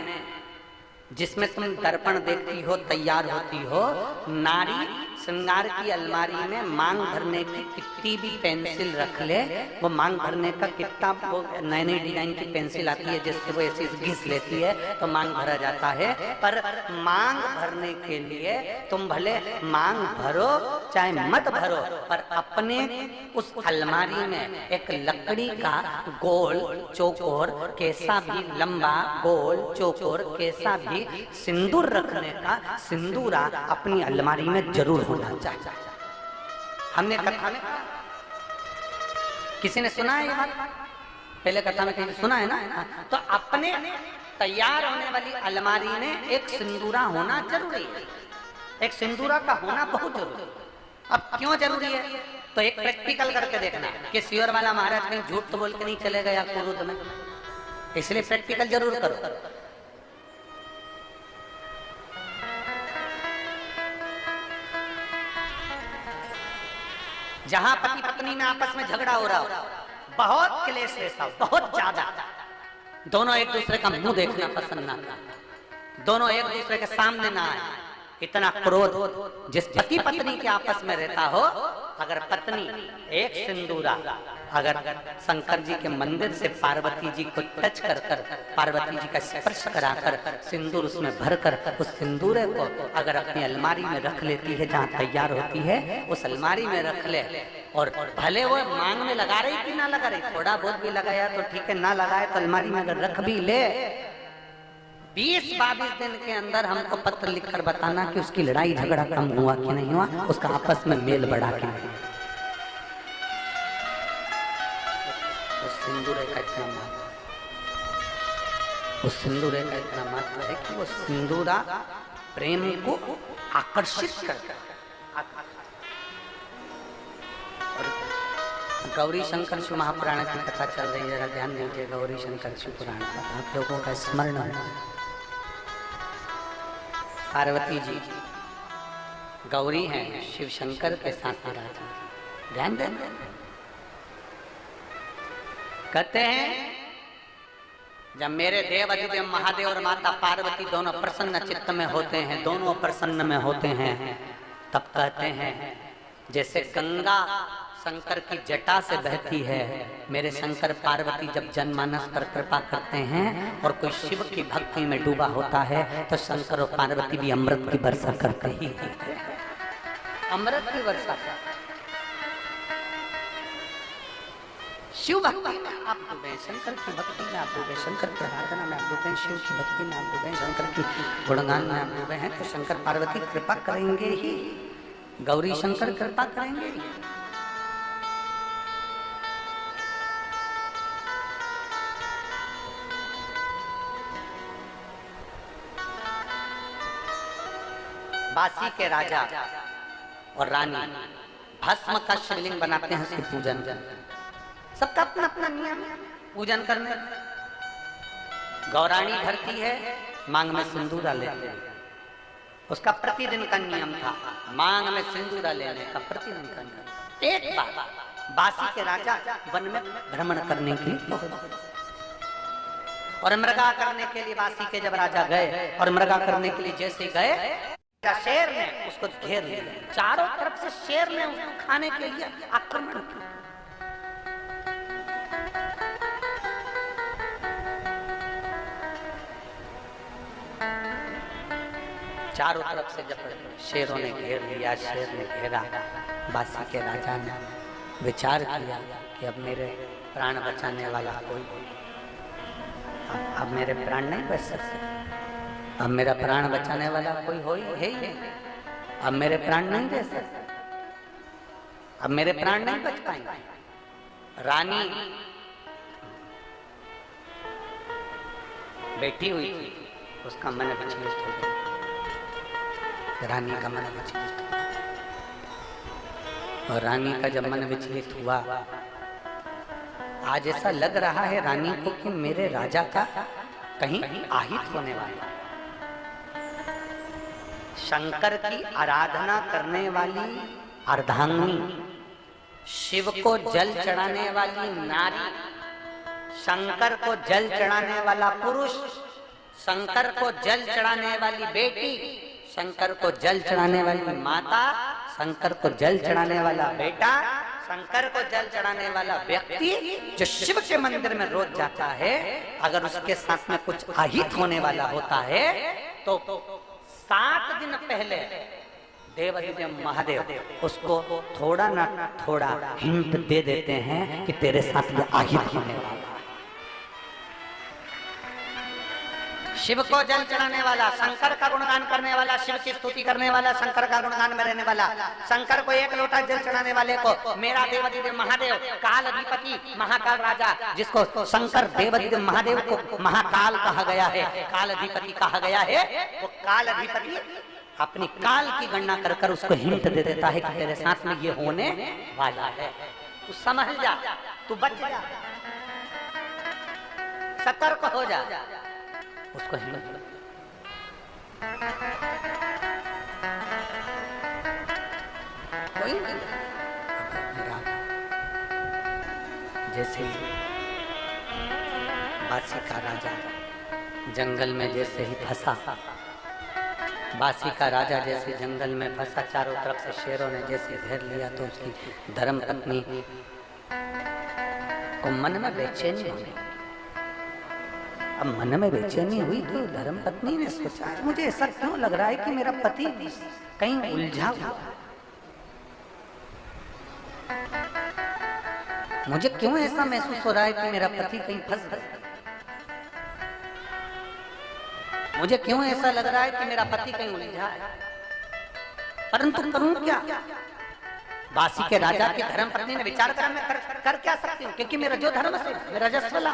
जिसमें तुम दर्पण देखती हो, तैयार होती हो, नारी श्रृंगार की अलमारी में मांग भरने की कितनी भी पेंसिल रख ले, वो मांग भरने का कितना वो नई नई डिजाइन की पेंसिल आती है जिससे वो ऐसे घिस लेती है तो मांग भरा जाता है। पर मांग भरने के लिए तुम भले मांग भरो चाहे मत भरो, पर अपने उस अलमारी में एक लकड़ी का गोल चौकोर कैसा भी लंबा गोल चौकोर कैसा भी सिंदूर रखने का सिंदूरा अपनी अलमारी में जरूर होना चाहिए। हमने कथा में किसी ने सुना है ये बात? पहले कथा में किसी सुना है ना? तो अपने तैयार होने वाली अलमारी में एक सिंदूरा होना जरूरी है, एक सिंदूरा का होना बहुत जरूरी है। अब क्यों जरूरी है? तो एक प्रैक्टिकल करके देखना कि सियोर वाला महाराज कहीं झूठ तो बोल के नहीं चले गया कुरुद में, इसलिए प्रैक्टिकल जरूर करो। जहां पति पत्नी में आपस में झगड़ा हो रहा हो, बहुत क्लेश रहता हो, बहुत ज्यादा, दोनों एक दूसरे का मुंह देखना पसंद ना करते, दोनों एक दूसरे के सामने ना आए। इतना क्रोध जिस पति पत्नी के आपस में रहता हो, अगर पत्नी एक सिंदूरा अगर शंकर जी के मंदिर से पार्वती जी को टच कर कर, पार्वती जी का स्पर्श कराकर सिंदूर उसमें भरकर उस सिंदूर को अगर अपनी अलमारी में रख लेती है, जहाँ तैयार होती है उस अलमारी में रख ले, और भले वो मांग में लगा रही कि ना लगा रही, थोड़ा बहुत भी लगाया तो ठीक है, ना लगाए तो अलमारी में अगर रख भी ले, 20-22 दिन के अंदर हमको पत्र लिखकर बताना कि उसकी लड़ाई झगड़ा कम हुआ कि नहीं हुआ, उसका आपस में मेल बढ़ा कि नहीं। उस सिंदूर का इतना महत्व, उस सिंदूर का इतना महत्व है कि वो सिंदूरा प्रेम को आकर्षित करता है। गौरी शंकर शिव महापुराण की कथा चल रही है, जरा ध्यान दीजिए गौरी शंकर शिव पुराण का, आप लोगों का स्मरण है। पार्वती जी गौरी हैं, शिव शंकर के साथ विराजमान, ध्यान दें। कहते हैं जब मेरे देव अधिदेव महादेव और माता पार्वती दोनों प्रसन्न चित्त में होते हैं, दोनों प्रसन्न में होते हैं, तब कहते हैं जैसे गंगा शंकर की जटा से बहती है, मेरे शंकर पार्वती जब जनमानस पर कृपा करते हैं और कोई शिव की भक्ति में डूबा होता है तो शंकर और पार्वती भी अमृत की वर्षा करते ही हैं, अमृत की वर्षा। शिव भक्ति में आप डूबे, शंकर की भक्ति में आप डूबे, शंकर की आराधना में आप डूबे, शिव की भक्ति में आप डूबे, शंकर की गुणगान में आप डूबे हैं, तो शंकर पार्वती कृपा करेंगे ही, गौरी शंकर कृपा करेंगे ही। बासी के राजा और रानी भस्म का शिवलिंग बनाते हैं, उसकी पूजन, सबका अपना अपना नियम पूजन करने। गौराणी भरती है, मांग में सिंदूरा लेते हैं, उसका प्रतिदिन का नियम था, मांग में सिंदूरा लेने का प्रतिदिन का नियम। एक बार बासी के राजा वन में भ्रमण करने के लिए और मृगा करने के लिए बासी के जब राजा गए और मृगा करने के लिए जैसे गए, शेर ने उसको घेर लिया, चारों तरफ से शेर ने उसको खाने के लिए आक्रमण किया। चारों तरफ से जब शेरों ने घेर लिया, शेर ने घेरा, बासी के राजा ने विचार किया कि अब मेरे प्राण बचाने वाला कोई, अब मेरे प्राण नहीं बच सकते, अब मेरा प्राण बचाने वाला कोई हो ही है ही नहीं, अब मेरे प्राण नहीं दे सकते, अब मेरे प्राण नहीं बच पाएंगे। रानी बैठी हुई थी, उसका मन विचलित हो गया, रानी का मन विचलित हुआ, और रानी का जब मन विचलित हुआ, आज ऐसा लग रहा है रानी को कि मेरे राजा का कहीं आहित होने वाला। शंकर की आराधना करने वाली अर्धांगिनी, शिव को जल चढ़ाने वाली नारी, शंकर को जल चढ़ाने वाला पुरुष, शंकर को जल चढ़ाने वाली बेटी, शंकर को जल चढ़ाने वाली माता, शंकर को जल चढ़ाने वाला बेटा, शंकर को जल चढ़ाने वाला व्यक्ति जो शिव के मंदिर में रोज जाता है, अगर उसके साथ में कुछ आहित होने वाला होता है तो 7 दिन पहले देवाधिदेव महादेव उसको थोड़ा ना थोड़ा हिंट दे देते हैं कि तेरे साथ ये आहित होने वाला है। शिव को जल चढ़ाने वाला, शंकर का गुणगान करने वाला, शिव की स्तुति करने वाला, शंकर का गुणगान में रहने वाला, शंकर को 1 लोटा जल चढ़ाने वाले को मेरा देवाधिदेव महादेव, काल अधिपति महाकाल राजा, जिसको शंकर देवाधिदेव महादेव को महाकाल कहा गया है, काल अधिपति कहा गया है, वो काल अधिपति अपनी काल की गणना कर कर उसको हिंट दे देता है कि तेरे साथ में ये होने वाला है, तू समझ जा, तू बच जा, सतर्क हो जा, उसको हिंट। जैसे बासी का राजा जंगल में जैसे ही फंसा, बासी का राजा जैसे जंगल में फंसा, चारों तरफ से शेरों ने जैसे घेर लिया, तो उसकी धर्म पत्नी को मन में बेचैनी हुई। अब मन में बेचैनी हुई तो धर्म पत्नी ने सोचा, मुझे ऐसा क्यों लग रहा है कि मेरा पति कहीं उलझा हुआ, मुझे क्यों ऐसा महसूस हो रहा है कि मेरा पति कहीं फंस गया, मुझे क्यों ऐसा लग रहा है कि मेरा पति कहीं उलझा है, परंतु करूं क्या? बासी के राजा की धर्म पत्नी ने विचार करा, मैं कर क्या सकती हूँ, क्योंकि मेरा जो धर्म से मेरा रजस्वला,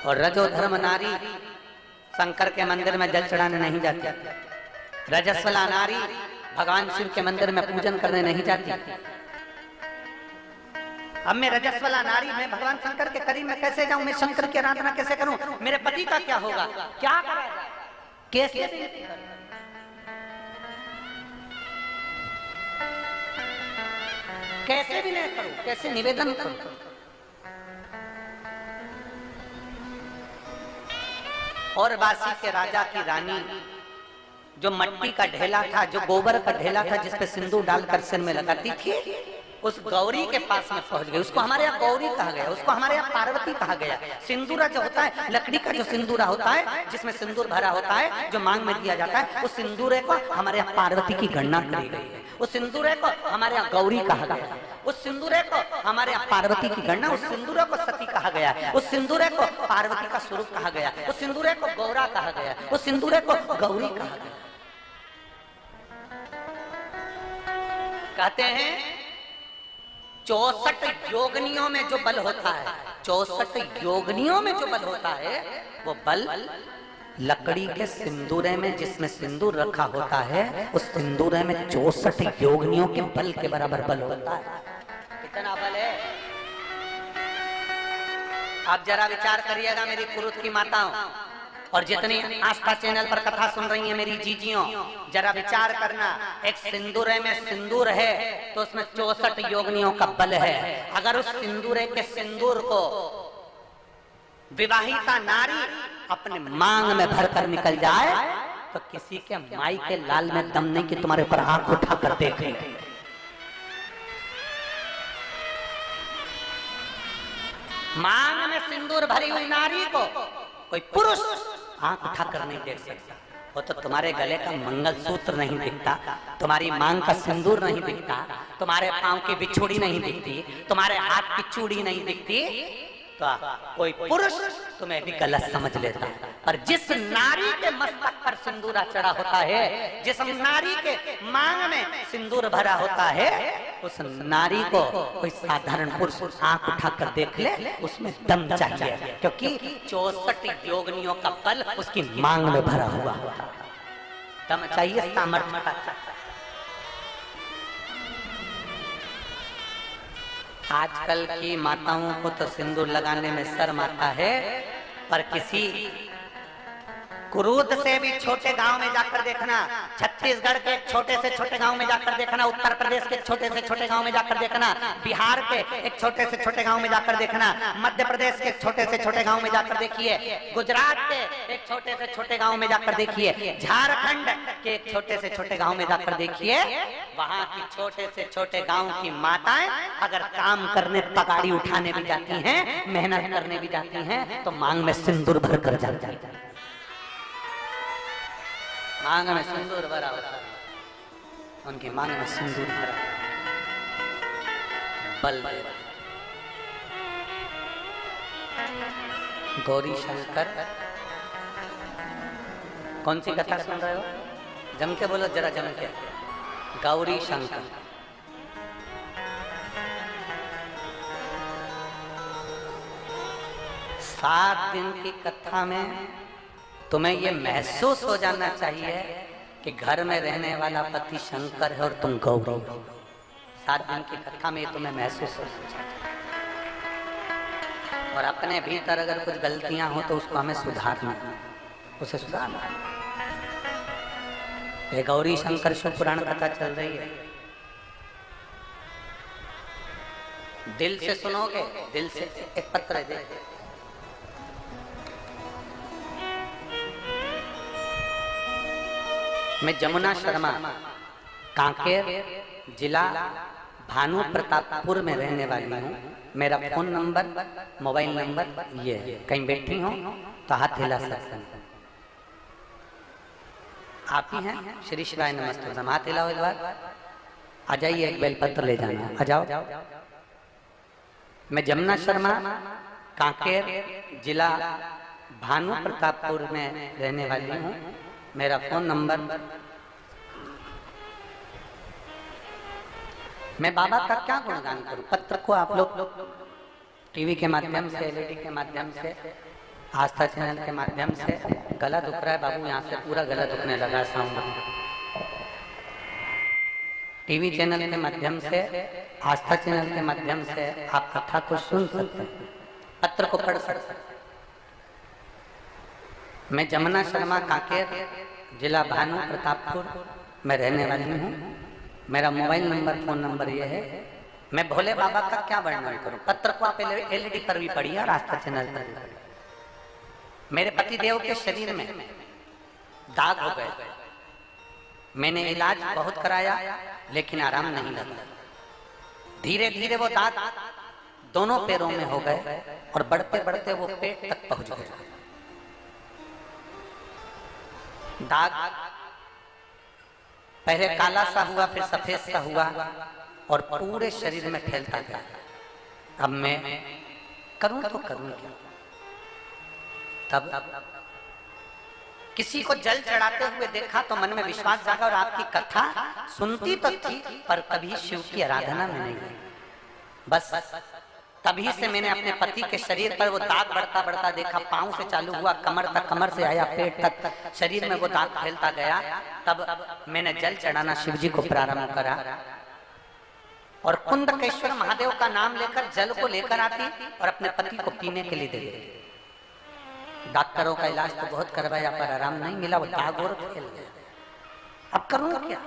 और रजो धर्म नारी शंकर के मंदिर में जल चढ़ाने नहीं जाती, रजस्वला नारी भगवान शिव के मंदिर में पूजन करने नहीं जाती। अब मैं रजस्वला नारी, मैं भगवान शंकर के करीब में कैसे जाऊं, मैं शंकर की आराधना कैसे करूं, मेरे पति का क्या होगा, क्या करेगा, कैसे कैसे भी नहीं करूं, कैसे निवेदन करूं। और बासी के राजा की रानी जो मट्टी का ढेला था, जो गोबर का ढेला था, जिसपे सिंदूर डालकर सिर में लगाती थी, उस गौरी के पास में पहुंच गई। उसको हमारे यहाँ गौरी कहा गया, उसको हमारे यहाँ पार्वती कहा गया। सिंदूरा जो होता है, लकड़ी का जो सिंदूरा होता है, जिसमें सिंदूर भरा होता है, जो मांग में दिया जाता है, उस सिंदूरे को हमारे यहाँ पार्वती की गणना करी गई है। उस सिंदूरे को हमारे यहाँ गौरी कहा गया, उस सिंदूरे को हमारे यहाँ पार्वती की गणना, उस सिंदूरे को सती कहा गया, उस सिंदूरे को पार्वती का स्वरूप कहा गया, उस सिंदूरे को गौरा कहा गया, उस सिंदूरे को गौरी कहा गया। कहते हैं 64 योगनियों में जो बल होता है, 64 योगनियों में जो बल होता है, वो बल लकड़ी के सिंदूरे में, जिसमें सिंदूर रखा होता है, उस सिंदूरे में 64 योगनियों के बल के बराबर बल होता है। कितना बल है? आप जरा विचार करिएगा मेरी कुरुत की माताओं, और जितनी आस्था चैनल पर कथा सुन रही है मेरी जीजियों, जरा विचार करना, एक सिंदूरे में सिंदूर है तो उसमें 64 योगनियों का बल है। अगर उस सिंदूरे के सिंदूर को विवाहिता नारी अपने मांग में भरकर निकल जाए, तो किसी के माई के लाल में दम नहीं कि तुम्हारे ऊपर आंख उठा कर देखे। मांग में सिंदूर भरी हुई नारी को कोई पुरुष आंख उठाकर नहीं देख सकता। वो तो तुम्हारे गले का मंगलसूत्र नहीं दिखता, तुम्हारी मांग का सिंदूर नहीं दिखता, तुम्हारे पांव की बिछुड़ी नहीं दिखती, तुम्हारे हाथ की चूड़ी नहीं दिखती, तो कोई पुरुष तुम्हें भी गलत समझ लेता है। पर जिस नारी के मस्तक पर सिंदूरा चढ़ा होता है, जिस नारी के मांग में सिंदूर भरा होता है, उस नारी को कोई साधारण पुरुष आंख उठाकर देख ले, उसमें दम चाहिए, क्योंकि 64 योगनियों का बल उसकी मांग में भरा हुआ होता है। दम चाहिए, सामर्थ्य चाहिए। आजकल की माताओं को तो सिंदूर लगाने में शर्म आता है, पर किसी कुरूद से भी छोटे गांव में जाकर देखना, छत्तीसगढ़ के एक छोटे से छोटे गांव में जाकर देखना, उत्तर प्रदेश के छोटे से छोटे गांव में जाकर देखना, बिहार के एक छोटे से छोटे गांव में जाकर देखना, मध्य प्रदेश के छोटे से छोटे गांव में जाकर देखिए, गुजरात के एक छोटे से छोटे गांव में जाकर देखिए, झारखंड के एक छोटे से छोटे गांव में जाकर देखिए। वहां की छोटे से छोटे गांव की माताएं अगर काम करने, पगाड़ी उठाने भी जाती हैं, मेहनत करने भी जाती हैं, तो मांग में सिंदूर भर कर जाती है। मांग में सिंदूर भरा होता है, उनकी मांग में सिंदूर भरा बल दे रहा। गौरी शंकर, कौन सी कथा सुन रहे हो? जम के बोलो, जरा जम के। गौरी शंकर, सात दिन की कथा में तुम्हें ये महसूस हो जाना चाहिए कि घर में रहने वाला पति शंकर है और तुम गौरी हो। 7 दिन की कथा में तुम्हें महसूस हो जाना चाहिए। और अपने भीतर अगर कुछ गलतियां हो तो उसको हमें सुधारना, उसे सुधारना। ये गौरी शंकर शिव पुराण कथा चल रही है, दिल से सुनोगे, दिल से एक पत्र दे, मैं जमुना शर्मा, कांकेर जिला भानु प्रतापपुर में रहने वाली हूँ। मेरा फोन नंबर, मोबाइल नंबर ये है। कहीं बैठी हो तो हाथ हिला सकते हैं। आप ही हैं? श्री शिवाय नमस्ते। हाथ हिलाओ एक बार। आ जाइए, एक बेलपत्र ले जाना। आ जाओ। मैं जमुना शर्मा, कांकेर जिला भानु प्रतापपुर में रहने वाली हूँ। मेरा फोन नंबर, मैं बाबा का क्या गुणगान करूं। पत्र को आप लोग टीवी के माध्यम से, एलईडी के माध्यम से, आस्था चैनल के माध्यम से, गला दुख रहा है बाबू, यहाँ से पूरा गला दुखने लगा साउंड। टीवी चैनल के माध्यम से, आस्था चैनल के माध्यम से आप कथा को सुन सकते हैं, पत्र को पढ़ सकते हैं। मैं जमुना शर्मा, कांकेर जिला भानु प्रतापपुर में रहने वाली हूँ। मेरा मोबाइल नंबर, फोन नंबर ये है। मैं भोले बाबा का क्या वर्णन करूं। पत्र को आप एलईडी पर भी पढ़िए और आस्था चैनल पर भी पढ़िए। मेरे पति देव के शरीर में दाग हो गए। मैंने इलाज बहुत कराया लेकिन आराम नहीं लगा। धीरे धीरे वो दाग दोनों पैरों में हो गए और बढ़ते बढ़ते वो पेट तक पहुंच गए। दाग पहले काला सा हुआ, फिर सफेद सा हुआ और पूरे शरीर में फैलता गया। अब मैं करूं तो करूं क्या। तब किसी को जल चढ़ाते हुए देखा तो मन में विश्वास जागा और आपकी कथा सुनती तो थी पर कभी शिव की आराधना में नहीं गई। बस तभी से मैंने अपने पति के शरीर पर वो दाग बढ़ता बढ़ता देखा। पांव से चालू हुआ, कमर तक, कमर से आया पेट तक, शरीर में वो दाग फैलता गया। तब मैंने जल चढ़ाना शिव जी को प्रारंभ करा और कुंडकेश्वर महादेव का नाम लेकर जल को लेकर आती और अपने पति को पीने के लिए दे देती। डॉक्टरों का इलाज तो बहुत करवाया पर आराम नहीं मिला, वो दाग और फैल गया। अब करूं क्या।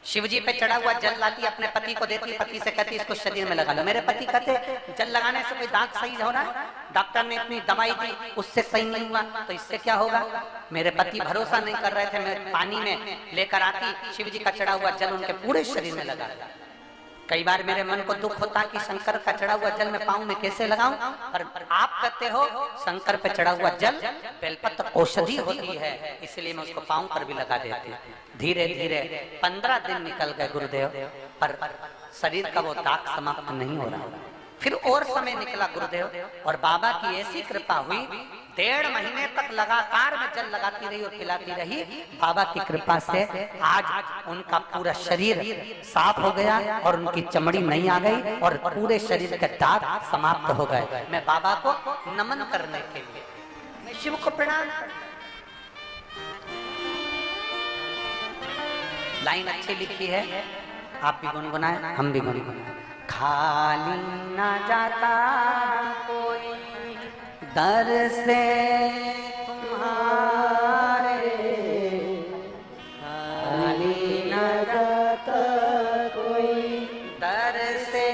शिव जी पे चढ़ा हुआ जल लाती, अपने पति को देती, पति से कहती इसको शरीर में लगा लो। मेरे पति कहते जल लगाने से कोई दाग सही हो रहा है, डॉक्टर ने इतनी दवाई दी उससे सही नहीं हुआ तो इससे क्या होगा। मेरे पति भरोसा नहीं कर रहे थे। मैं पानी में लेकर आती, शिव जी का चढ़ा हुआ जल उनके पूरे शरीर में लगा। कई बार मेरे मन को दुख होता कि शंकर का चढ़ा हुआ जल मैं पाँव में कैसे लगाऊं, पर आप कहते हो शंकर पे चढ़ा हुआ जल बेलपत्र औषधि होती है, इसलिए मैं उसको पाँव पर भी लगा देती। धीरे धीरे 15 दिन निकल गए गुरुदेव, पर शरीर का वो दाग समाप्त नहीं हो रहा। फिर और समय निकला गुरुदेव और बाबा की ऐसी कृपा हुई, 1.5 महीने तक लगातार मैं जल लगाती रही और पिलाती रही। बाबा की कृपा से आज उनका पूरा शरीर साफ हो गया और उनकी चमड़ी नहीं आ गई और पूरे शरीर के दाग समाप्त हो गए। मैं बाबा को नमन करने के लिए, मैं शिव को प्रणाम। लाइन अच्छी लिखी है, आप भी गुनगुनाएं, हम भी गुनगुनाएं। खाली ना जाता कोई दर से तुम्हारे, खाली ना जाता कोई दर से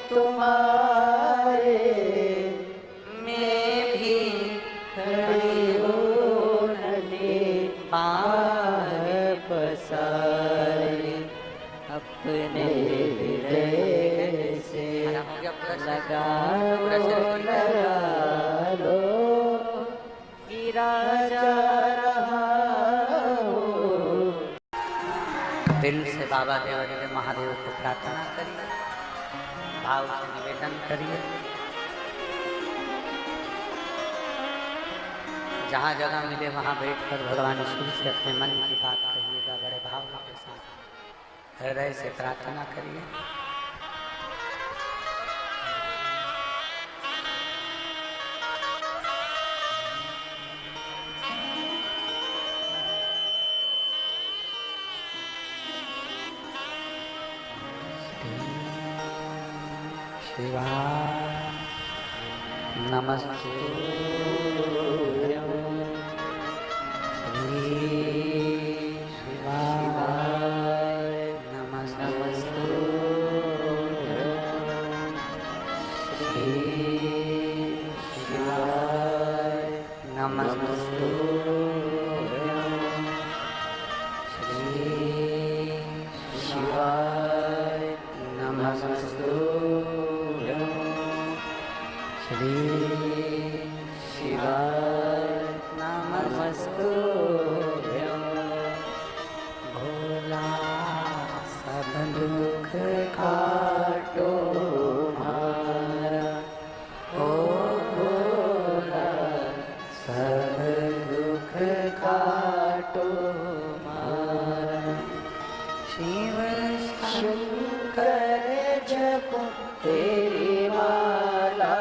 तुम्हारे, मैं भी खड़ी हो नदी पार पसारे, अपने हृदय से लगा लो गिरा जा रहा हो। दिल से बाबा देव महादेव को प्रार्थना करिए, भाव से निवेदन करिए। जहाँ जगह मिले वहाँ बैठकर भगवान शिव से अपने मन की बात कहिएगा। बड़े भाव के साथ हृदय से प्रार्थना करिए। शिवाय नमस्तु कर जपूं तेरी माला,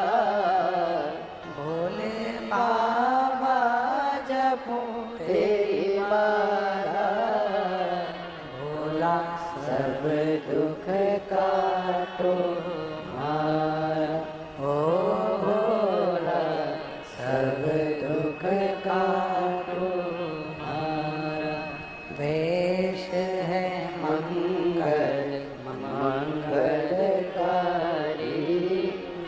भोले बाबा जपूं तेरी माला, भोला सब दुख काटो मारा, ओ भोला सब दुख काटो मारा। वेश है मंगल मंगलकारी,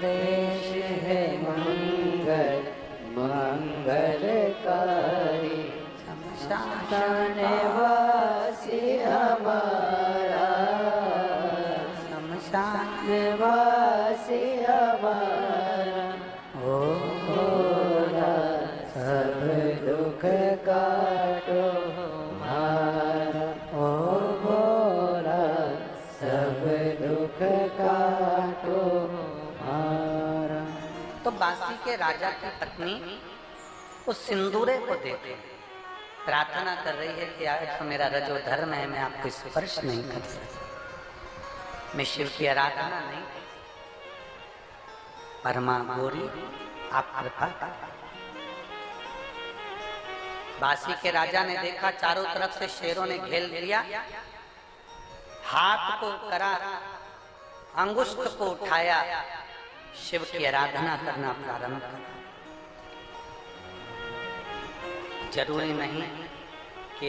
वेश है मंगल मंगलकारी, शमशान वासी हमारा, शमशान वासी हमारा, ओ भोला सब दुख काटो मारा, ओ भोला सब दुख काटो मारा। तो बांसी के राजा की पत्नी उस सिंदूरे को देखे प्रार्थना कर रही है कि आज तो मेरा रजो धर्म है, मैं आपको स्पर्श नहीं कर सकती, मैं शिव की आराधना नहीं, परमा गौरी आप कृपा करें। बांसी के राजा ने देखा चारों तरफ से शेरों ने घेर लिया, हाथ को करा, अंगुष्ठ को उठाया, शिव की आराधना करना प्रारंभ करा। जरूरी नहीं कि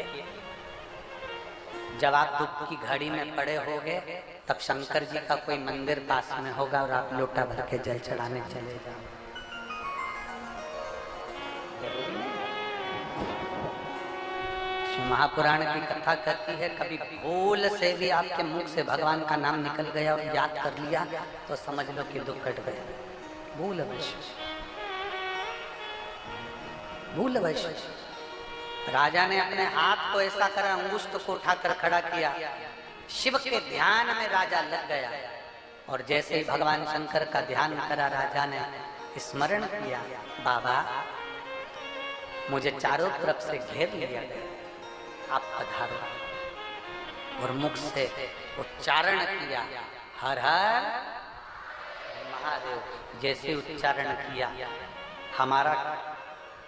जब आप दुख की घड़ी में पड़े होगे तब शंकर जी का कोई मंदिर पास में होगा और आप लोटा भर के जल चढ़ाने चले जाओ। महापुराण की कथा कहती है कभी भूल से भी आपके मुख से भगवान का नाम निकल गया और याद कर लिया तो समझ लो कि दुख कट गया। भूल अवश्य। राजा ने अपने हाथ को ऐसा करा, अंगुष्ठ को उठाकर खड़ा किया, शिव के ध्यान में राजा लग गया और जैसे ही भगवान शंकर का ध्यान करा राजा ने स्मरण किया, बाबा मुझे चारों तरफ से घेर लिया गया, आप पधारो, और मुख से उच्चारण किया हर हर महादेव। जैसे उच्चारण किया हमारा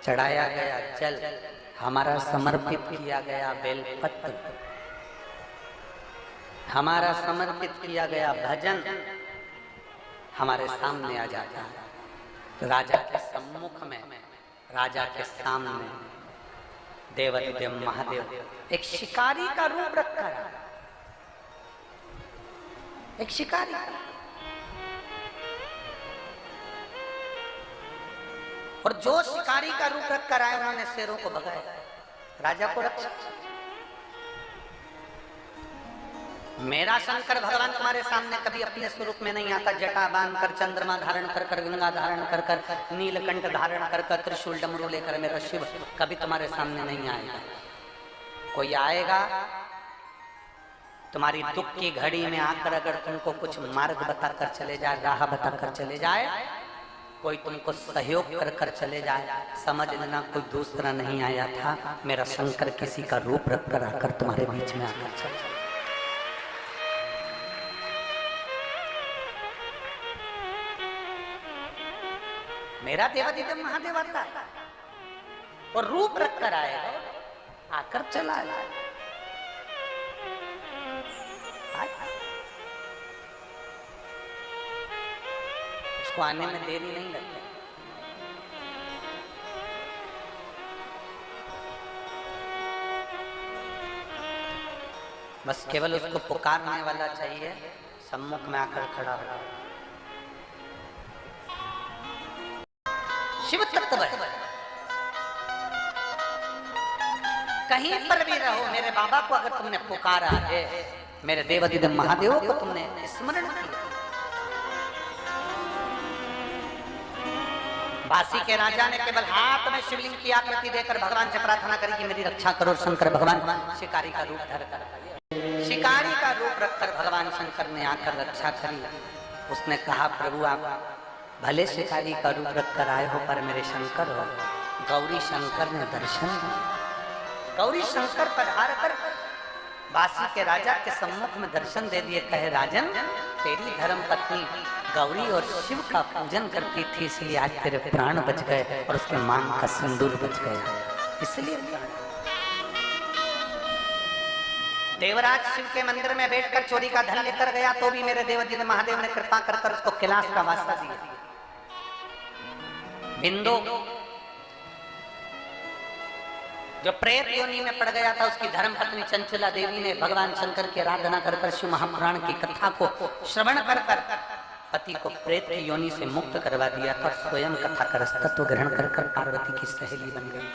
चढ़ाया गया जल, हमारा समर्पित किया गया बेलपत्र, हमारा समर्पित किया गया भजन हमारे सामने आ जाता है। राजा के सम्मुख में, राजा के सामने देवाधिदेव महादेव एक शिकारी का रूप रखकर, एक शिकारी और जो शिकारी का रूप रखकर आए उन्होंने शेरों को भगाया, राजा को रक्षा। मेरा शंकर भगवान तुम्हारे सामने कभी अपने स्वरूप में नहीं आता, जटा बांध कर, चंद्रमा धारण कर कर, गंगा धारण कर कर, नीलकंठ धारण कर कर, त्रिशूल डमरू लेकर मेरा शिव कभी तुम्हारे सामने नहीं आएगा। कोई आएगा तुम्हारी दुख की घड़ी में आकर अगर तुमको कुछ मार्ग बताकर चले जाए, राह बताकर चले जाए, कोई तुमको सहयोग कर कर चले जाए, समझ लेना कोई दूसरा नहीं आया था, मेरा शंकर किसी का रूप रख कर आकर तुम्हारे बीच में आकर चले। मेरा देवाधिदेव महादेव आता है और रूप रख कर आएगा, आकर चला जाए। उसको आने में देरी नहीं लगती। बस केवल उसको पुकारने वाला चाहिए, सम्मुख में आकर खड़ा हो। शिव तत्व कहीं पर भी रहो, मेरे बाबा को अगर तुमने पुकारा है, मेरे देवाधिदेव महादेव को तुमने स्मरण किया। बांसी के राजा ने केवल हाथ में शिवलिंग की आकृति देकर भगवान से प्रार्थना करी कि मेरी रक्षा करो। शंकर भगवान शिकारी का रूप धर कर, शिकारी का रूप रखकर भगवान शंकर ने आकर रक्षा करी। उसने कहा प्रभु आप भले शिकारी का रूप रखकर आए हो पर मेरे शंकर हो। गौरी शंकर ने दर्शन, गौरी शंकर पधार कर वासी के राजा के सम्मुख में दर्शन दे दिए, कहे राजन तेरी धर्म पत्नी गौरी और शिव का पूजन करती थी, इसलिए आज तेरे प्राण बच गए और उसके मांग का सिंदूर बच गया, इसलिए देवराज शिव के मंदिर में बैठकर चोरी का धन लेकर गया तो भी मेरे देवजी महादेव ने कृपा कर उसको कैलाश का वास्ता दिया। बिंदु जो प्रेत योनि में पड़ गया था, उसकी धर्मपत्नी चंचला देवी ने भगवान शंकर की आराधना कर शिव महापुराण की कथा को श्रवण कर पति को प्रेत की योनि से मुक्त करवा दिया था। स्वयं कथा का तत्व ग्रहण कर पार्वती की सहेली बन गई।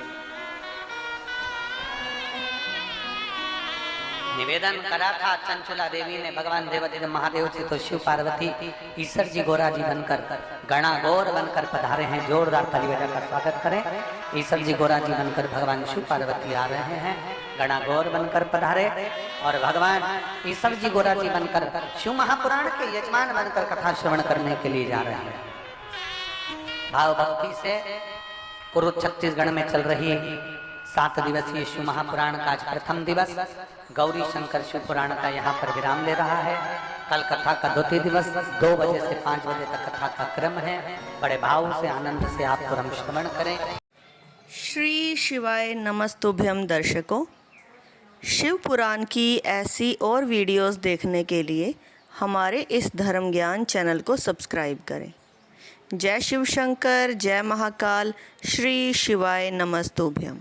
निवेदन करा था चंचला देवी ने भगवान देवदेव महादेव से, तो शिव पार्वती ईश्वर जी गोरा जी बनकर गणा गौर बनकर पधारे हैं। जोरदार ताली बजाकर स्वागत करें। ईश्वर जी गोरा जी बनकर भगवान शिव पार्वती आ रहे हैं, गणा गौर बनकर पधारे और भगवान ईश्वर जी गोरा जी बनकर शिव महापुराण के यजमान बनकर कथा श्रवण करने के लिए जा रहे हैं। भाव भक्ति से पूर्व छत्तीसगढ़ में चल रही 7 दिवसीय शिव महापुराण का आज प्रथम दिवस गौरी शंकर शिव पुराण का यहाँ पर विराम ले रहा है। कल कथा का द्वितीय दिवस 2 बजे से 5 बजे तक कथा का क्रम है। बड़े भाव से आनंद से आपको हम श्रवण करें। श्री शिवाय नमस्तुभ्यम दर्शकों, शिव पुराण की ऐसी और वीडियोस देखने के लिए हमारे इस धर्म ज्ञान चैनल को सब्सक्राइब करें। जय शिव शंकर, जय महाकाल, श्री शिवाय नमस्तुभ्यम।